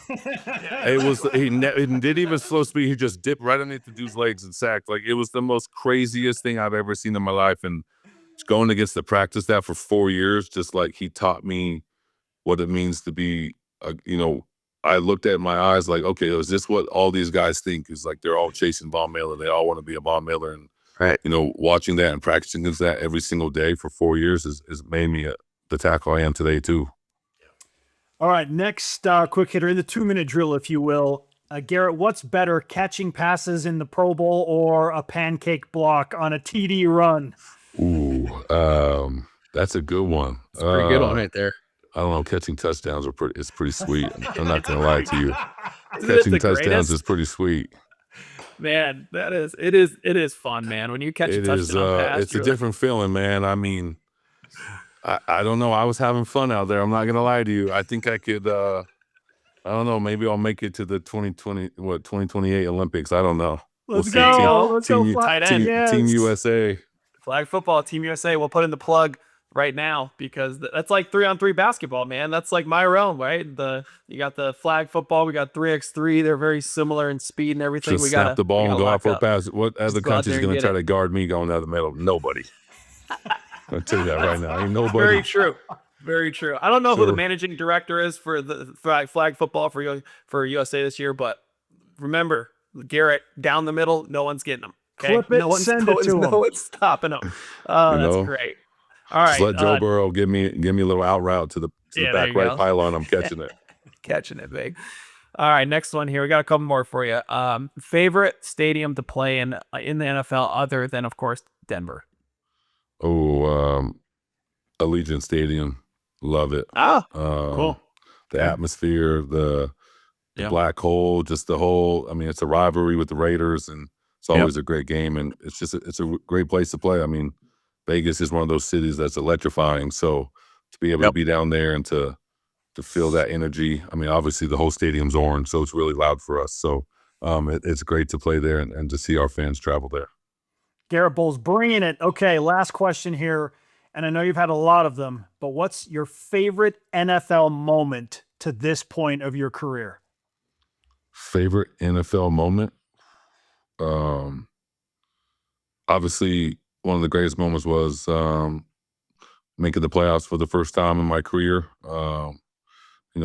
He didn't even slow speed. He just dipped right underneath the dude's legs and sacked. Like, it was the most craziest thing I've ever seen in my life. And going against the practice that for 4 years, just like he taught me what it means to be, I looked at my eyes like, okay, is this what all these guys think? Is like they're all chasing Von Miller. They all want to be a Von Miller. And, watching that and practicing against that every single day for 4 years has made me the tackle I am today, too. All right, next quick hitter in the 2-minute drill, if you will. Garrett, what's better, catching passes in the Pro Bowl or a pancake block on a TD run? Ooh, that's a good one. It's a pretty good one right there. I don't know. Catching touchdowns it's pretty sweet. I'm not gonna lie to you. Catching touchdowns is pretty sweet. Man, it is fun, man. When you catch a touchdown pass, it's a different feeling, man. I mean, I don't know. I was having fun out there. I'm not gonna lie to you. I think I could. I don't know. Maybe I'll make it to the 2028 Olympics. I don't know. Let's go. Let's go. Team USA. Flag football, Team USA. We'll put in the plug right now because that's like 3-on-3 basketball, man. That's like my realm, right? You got the flag football, we got 3x3. They're very similar in speed and everything. Just snap the ball and go out for a pass. What other country's going to try to guard me going down the middle? Nobody. I'll tell you that right now. Ain't nobody. Very true. Very true. I don't know who the managing director is for the flag football for USA this year, but remember, Garrett down the middle, no one's getting them. Okay? Clip it, send it to him. No one's stopping them. That's great. All right. Just let Joe Burrow give me a little out route to the back right pylon. I'm catching it. Catching it big. All right, next one here. We got a couple more for you. Favorite stadium to play in the NFL other than, of course, Denver? Oh, Allegiant Stadium. Love it. Cool. The atmosphere, the black hole, just the whole. I mean, it's a rivalry with the Raiders, and it's always a great game, and it's a great place to play. I mean, Vegas is one of those cities that's electrifying. So to be able to be down there and to feel that energy, I mean, obviously the whole stadium's orange, so it's really loud for us. So it's great to play there and to see our fans travel there. Garett Bolles bringing it. Okay, last question here. And I know you've had a lot of them, but what's your favorite NFL moment to this point of your career? Favorite NFL moment? Obviously, one of the greatest moments was making the playoffs for the first time in my career.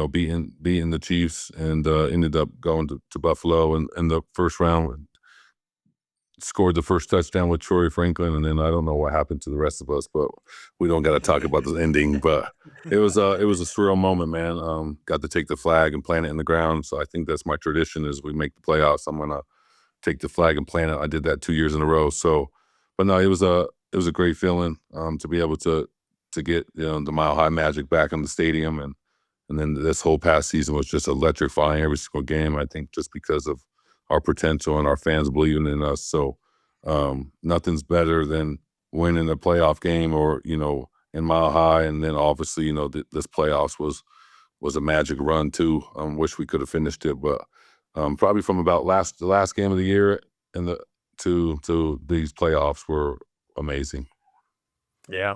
Beating the Chiefs and ended up going to Buffalo in the first round. Scored the first touchdown with Troy Franklin, and then I don't know what happened to the rest of us, but we don't got to talk about the ending. But it was a surreal moment, man. Got to take the flag and plant it in the ground. So I think that's my tradition: is we make the playoffs, I'm gonna take the flag and plant it. I did that 2 years in a row. So. But no, it was a great feeling to be able to get the Mile High Magic back in the stadium, and then this whole past season was just electrifying every single game. I think just because of our potential and our fans believing in us. So nothing's better than winning a playoff game or in Mile High, and then obviously this playoffs was a magic run too. Wish we could have finished it, but probably from about the last game of the year and to these playoffs were amazing. Yeah.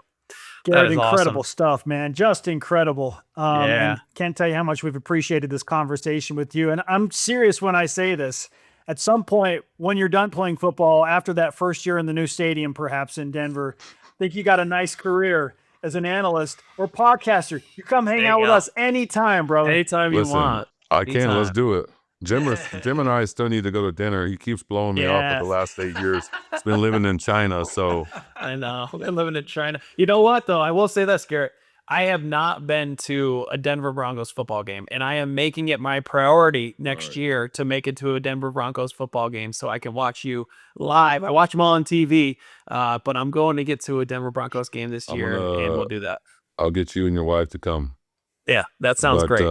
Garett, is incredible awesome. stuff, man. Just incredible. Yeah. And can't tell you how much we've appreciated this conversation with you. And I'm serious when I say this. At some point, when you're done playing football, after that first year in the new stadium, perhaps in Denver, I think you got a nice career as an analyst or podcaster. You come hang out with us anytime, brother. Anytime you Listen, want. I can. Let's Anytime. do it. Jim and I still need to go to dinner. He keeps blowing me off for the last 8 years. He's been living in China, so I know. I've been living in China. You know what, though? I will say this, Garett. I have not been to a Denver Broncos football game, and I am making it my priority next year to make it to a Denver Broncos football game so I can watch you live. I watch them all on TV, but I'm going to get to a Denver Broncos game this year, and we'll do that. I'll get you and your wife to come. Yeah, that sounds great.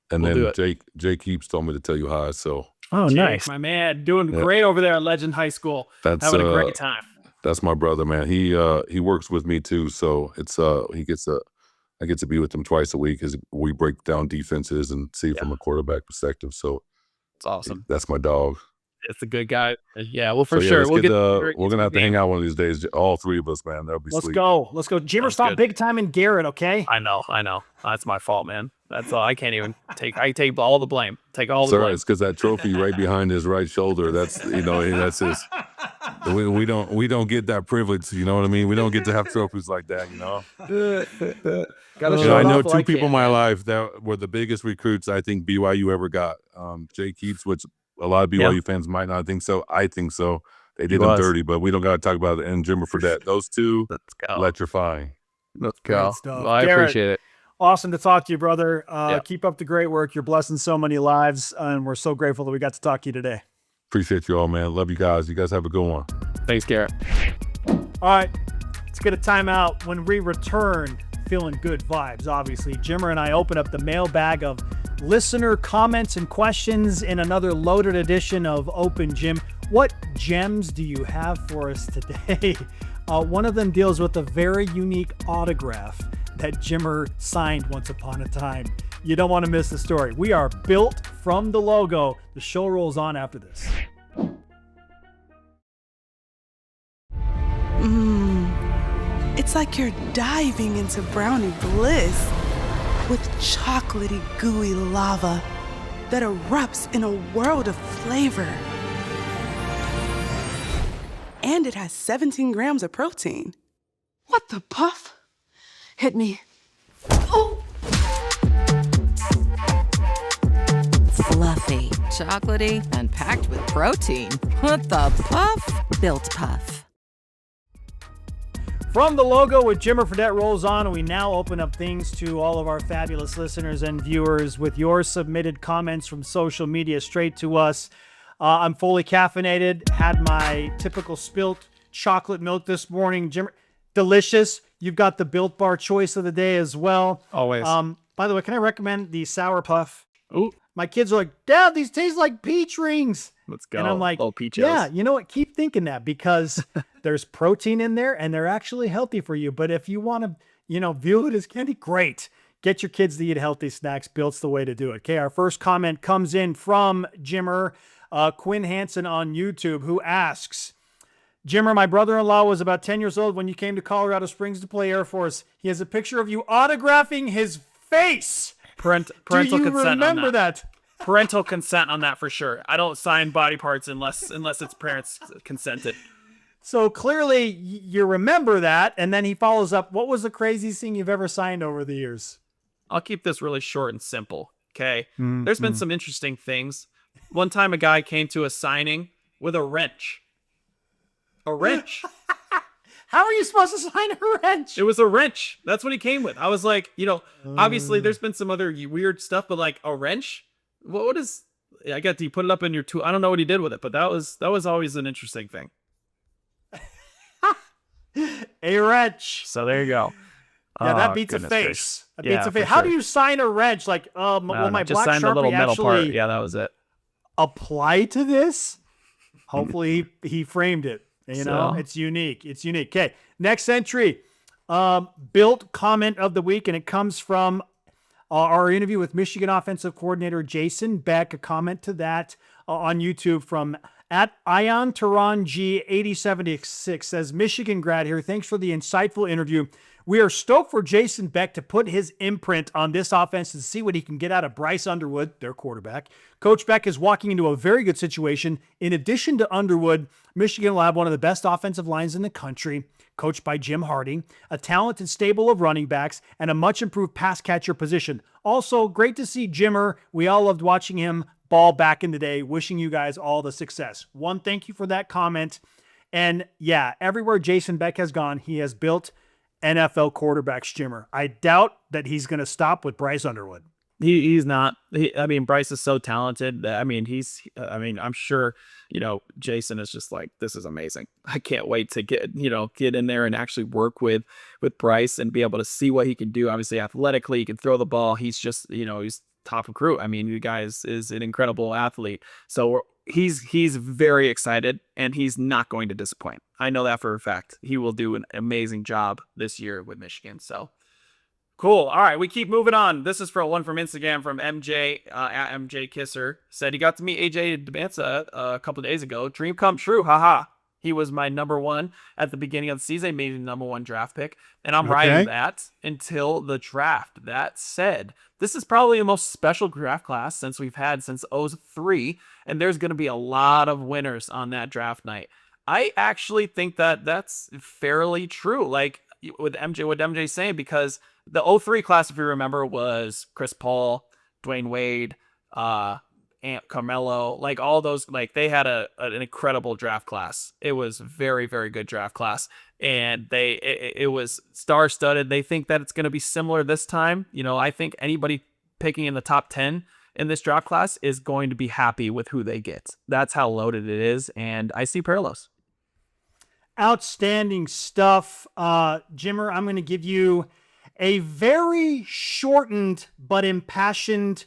And We'll do then it. Jake Keeps told me to tell you hi. So Oh, Jake, nice. my man, doing great over there at Legend High School. that's Having a great time. That's my brother, man. He works with me too, so it's I get to be with him twice a week as we break down defenses and see from a quarterback perspective. So It's awesome. that's my dog. It's a good guy. Yeah, well, for So, sure. let's We'll get get we're gonna have to hang out one of these days. All three of us, man. That'll be Let's sweet. go. Let's go. Jimmer, Sounds stop good. big time in Garett, okay? I know. That's my fault, man. That's all. I can't even take. I take all the blame. Take all the Sorry, blame. it's because that trophy right behind his right shoulder. That's that's his. We don't get that privilege. You know what I mean? We don't get to have trophies like that. You know. Gotta You show know, I it know off while two I people can, in my man. life that were the biggest recruits I think BYU ever got. Jake Keeps, which a lot of BYU fans might not think so. I think so. They did him was. dirty, but we don't got to talk about it. And Jimmer Fredette. Those two, Let's go. electrifying. Let's Great go. stuff. Well, I Garett, appreciate it. Awesome to talk to you, brother. Yeah. Keep up the great work. You're blessing so many lives, and we're so grateful that we got to talk to you today. Appreciate you all, man. Love you guys. You guys have a good one. Thanks, Garett. All right, let's get a timeout. When we return, feeling good vibes, obviously. Jimmer and I open up the mailbag of listener comments and questions in another loaded edition of Open Gym. What gems do you have for us today? One of them deals with a very unique autograph that Jimmer signed once upon a time. You don't want to miss the story. We are built from the logo. The show rolls on after this. It's like you're diving into brownie bliss with chocolatey gooey lava that erupts in a world of flavor. And it has 17 grams of protein. What the puff? Hit me. Oh! Fluffy, chocolatey, and packed with protein. What the puff? Built Puff. From the logo with Jimmer Fredette rolls on, and we now open up things to all of our fabulous listeners and viewers with your submitted comments from social media straight to us. I'm fully caffeinated, had my typical Spylt chocolate milk this morning. Jimmer, delicious. You've got the Built Bar choice of the day as well. Always. By the way, can I recommend the Sour Puff? Ooh, My kids are like, Dad, these taste like peach rings. let's go. And I'm like, Little peaches. yeah, you know what? Keep thinking that because there's protein in there and they're actually healthy for you. But if you want to, view it as candy, great. Get your kids to eat healthy snacks. Built's the way to do it. Okay, our first comment comes in from Jimmer Quinn Hansen on YouTube, who asks, Jimmer, my brother-in-law was about 10 years old when you came to Colorado Springs to play Air Force. He has a picture of you autographing his face. Parental Do you consent remember on that? Parental consent on that for sure. I don't sign body parts unless it's parents consented. So clearly you remember that. And then he follows up, what was the craziest thing you've ever signed over the years? I'll keep this really short and simple. Okay. There's been some interesting things. One time a guy came to a signing with a wrench. A wrench. How are you supposed to sign a wrench? It was a wrench. That's what he came with. I was like, obviously there's been some other weird stuff, but like a wrench? What is, I got to put it up in your tool. I don't know what he did with it, but that was always an interesting thing. A wrench. So there you go. Yeah, that Oh, beats a goodness face. gracious. That beats Yeah, a face. for How do sure. you sign a wrench? Like, will my just black sign the little Sharpie metal part. actually Yeah, that was it. apply to this? Hopefully he framed it. So. It's unique. It's unique. Okay, next entry. Built comment of the week, and it comes from our interview with Michigan offensive coordinator Jason Beck. A comment to that on YouTube from at Ion Tehran G 8076 says, Michigan grad here. Thanks for the insightful interview. We are stoked for Jason Beck to put his imprint on this offense and see what he can get out of Bryce Underwood, their quarterback. Coach Beck is walking into a very good situation. In addition to Underwood, Michigan will have one of the best offensive lines in the country, coached by Jim Harding, a talented stable of running backs, and a much improved pass catcher position. Also, great to see Jimmer. We all loved watching him ball back in the day. Wishing you guys all the success. One, thank you for that comment. And yeah, everywhere Jason Beck has gone, he has built NFL quarterbacks, Jimmer. I doubt that he's going to stop with Bryce Underwood. He's not. Bryce is so talented. I'm sure, Jason is just like, this is amazing. I can't wait to get in there and actually work with Bryce and be able to see what he can do. Obviously, athletically, he can throw the ball. He's just, he's top recruit. I mean, you guys is an incredible athlete. So he's very excited, and he's not going to disappoint. I know that for a fact. He will do an amazing job this year with Michigan. So cool. All right, we keep moving on. This is one from Instagram from MJ at MJ Kisser. Said he got to meet AJ Debanza a couple days ago. Dream come true. Haha. He was my number one at the beginning of the season. He made the number one draft pick, and I'm riding that until the draft. That said, this is probably the most special draft class we've had since 03, and there's going to be a lot of winners on that draft night. I actually think that that's fairly true. Like with MJ, what MJ's saying, because the 03 class, if you remember, was Chris Paul, Dwayne Wade, Carmelo, like all those, like they had an incredible draft class. It was very, very good draft class, and it was star-studded. They think that it's going to be similar this time. I think anybody picking in the top 10 in this draft class is going to be happy with who they get. That's how loaded it is, and I see parallels. Outstanding stuff. Jimmer, I'm going to give you a very shortened but impassioned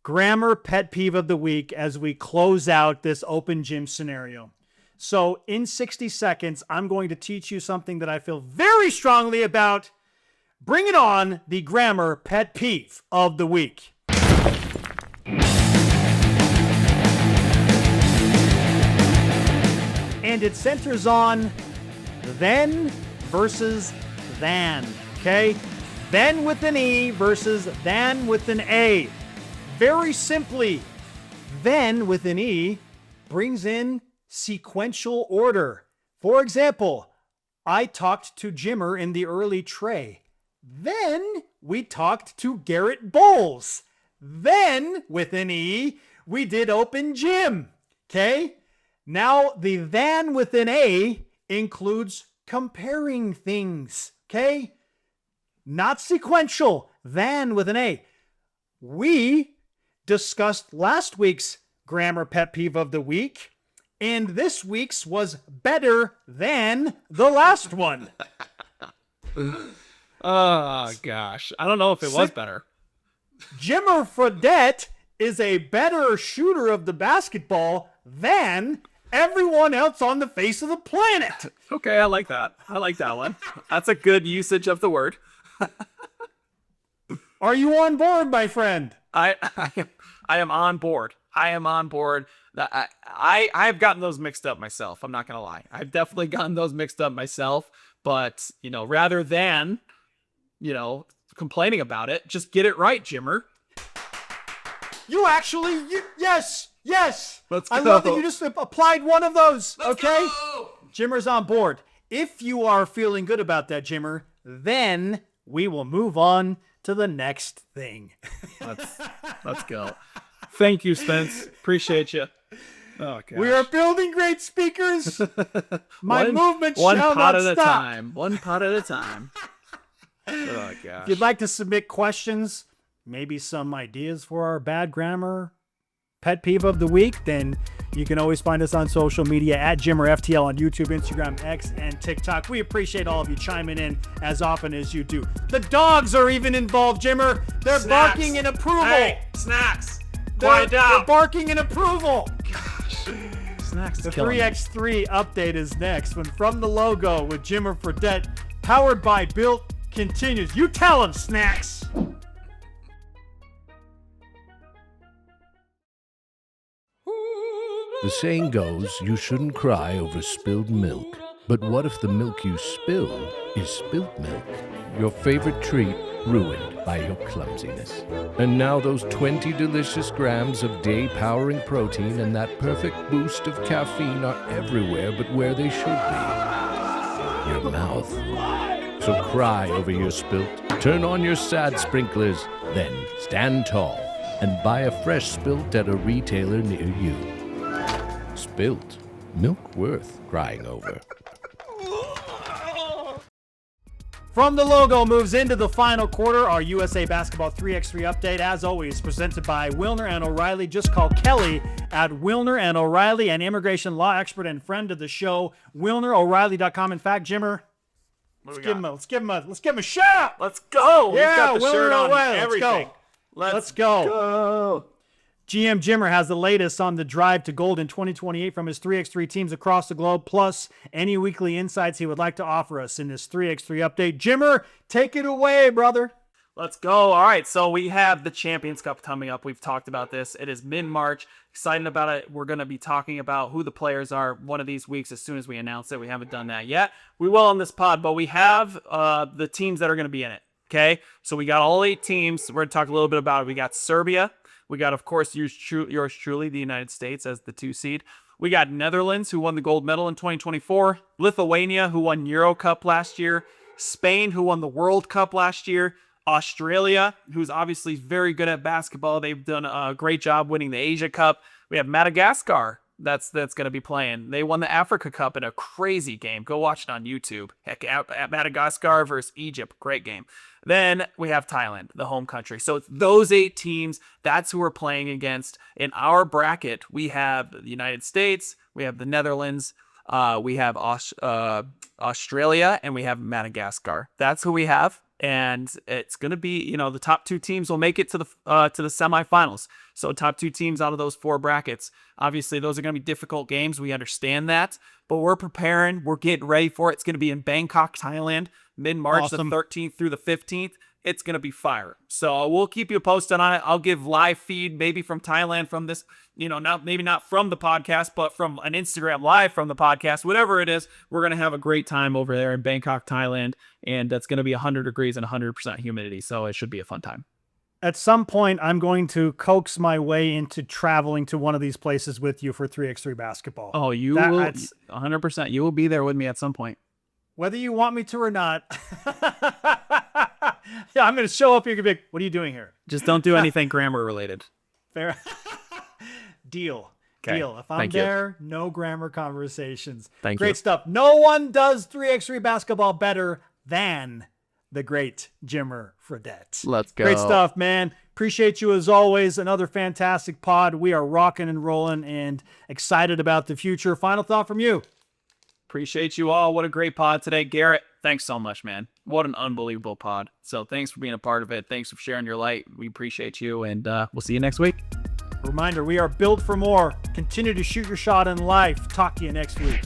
grammar pet peeve of the week as we close out this open gym scenario. So in 60 seconds, I'm going to teach you something that I feel very strongly about. Bring it on, the grammar pet peeve of the week. And it centers on then versus than, okay? Then with an E versus than with an A. Very simply, then with an E brings in sequential order. For example, I talked to Jimmer in the Early Trey. Then we talked to Garett Bolles. Then with an E, we did open gym. Okay? Now the than with an A includes comparing things. Okay? Not sequential. Than with an A. We discussed last week's grammar pet peeve of the week, and this week's was better than the last one. Oh, gosh. I don't know if it was better. Jimmer Fredette is a better shooter of the basketball than everyone else on the face of the planet. Okay, I like that. I like that one. That's a good usage of the word. Are you on board, my friend? I am on board. I am on board. I've gotten those mixed up myself. I'm not going to lie. I've definitely gotten those mixed up myself. But, rather than, complaining about it, just get it right, Jimmer. Yes. Let's I go. love that you just applied one of those. Let's okay? go. Jimmer's on board. If you are feeling good about that, Jimmer, then we will move on to the next thing. Let's go. Thank you, Spence. Appreciate you. Oh, gosh. We are building great speakers. My movement one shall pot not at stop. a time. One pot at a time. Oh, gosh. If you'd like to submit questions, maybe some ideas for our bad grammar pet peeve of the week, then you can always find us on social media at JimmerFTL on YouTube, Instagram, X, and TikTok. We appreciate all of you chiming in as often as you do. The dogs are even involved, Jimmer. They're Snacks. barking in approval. Hey, Snacks. Quiet down. They're barking in approval. Gosh. Snacks The is killing me. 3x3 update is next when From the Logo with Jimmer Fredette, powered by Spylt, continues. You tell them, Snacks. The saying goes, you shouldn't cry over spilled milk. But what if the milk you spill is spilt milk? Your favorite treat ruined by your clumsiness. And now those 20 delicious grams of day-powering protein and that perfect boost of caffeine are everywhere but where they should be. Your mouth. So cry over your Spylt, turn on your sad sprinklers, then stand tall and buy a fresh Spylt at a retailer near you. Spylt, milk worth crying over. From the logo moves into the final quarter. Our USA Basketball 3x3 update, as always, presented by Wilner and O'Reilly. Just call Kelly at Wilner and O'Reilly, an immigration law expert and friend of the show. WilnerO'Reilly.com. In fact, Jimmer, let's give him a shout. Let's go. Yeah, He's got the Wilner shirt on O'Reilly. everything. Let's go. GM Jimmer has the latest on the drive to gold in 2028 from his 3x3 teams across the globe, plus any weekly insights he would like to offer us in this 3x3 update. Jimmer, take it away, brother. Let's go. All right, so we have the Champions Cup coming up. We've talked about this. It is mid-March. Excited about it. We're going to be talking about who the players are one of these weeks as soon as we announce it. We haven't done that yet. We will on this pod, but we have the teams that are going to be in it, okay? So we got all 8 teams. We're going to talk a little bit about it. We got Serbia. We got, of course, yours truly, the United States as the 2 seed. We got Netherlands, who won the gold medal in 2024. Lithuania, who won Euro Cup last year. Spain, who won the World Cup last year. Australia, who's obviously very good at basketball. They've done a great job winning the Asia Cup. We have Madagascar that's going to be playing. They won the Africa Cup in a crazy game. Go watch it on YouTube. Heck, at Madagascar versus Egypt. Great game. Then we have Thailand, the home country. So it's those 8 teams. That's who we're playing against. In our bracket, we have the United States, we have the Netherlands, we have Australia, and we have Madagascar. That's who we have. And it's going to be, the top 2 teams will make it to the semifinals. So top 2 teams out of those 4 brackets. Obviously, those are going to be difficult games. We understand that, but we're preparing. We're getting ready for it. It's going to be in Bangkok, Thailand, mid-March, Awesome. the 13th through the 15th. It's going to be fire. So we'll keep you posted on it. I'll give live feed maybe from Thailand from this, not from the podcast, but from an Instagram live from the podcast, whatever it is. We're going to have a great time over there in Bangkok, Thailand. And that's going to be 100 degrees and 100% humidity. So it should be a fun time. At some point, I'm going to coax my way into traveling to one of these places with you for 3x3 basketball. Oh, will 100%. You will be there with me at some point. Whether you want me to or not. Yeah, I'm going to show up here and be like, what are you doing here? Just don't do anything grammar related. Fair. Deal. Okay. Deal. If I'm Thank you. there, no grammar conversations. Thank Great you. stuff. No one does 3x3 basketball better than the great Jimmer Fredette. Let's go. Great stuff, man. Appreciate you as always. Another fantastic pod. We are rocking and rolling and excited about the future. Final thought from you. Appreciate you all. What a great pod today. Garrett, thanks so much, man. What an unbelievable pod. So thanks for being a part of it. Thanks for sharing your light. We appreciate you, and we'll see you next week. Reminder, we are built for more. Continue to shoot your shot in life. Talk to you next week.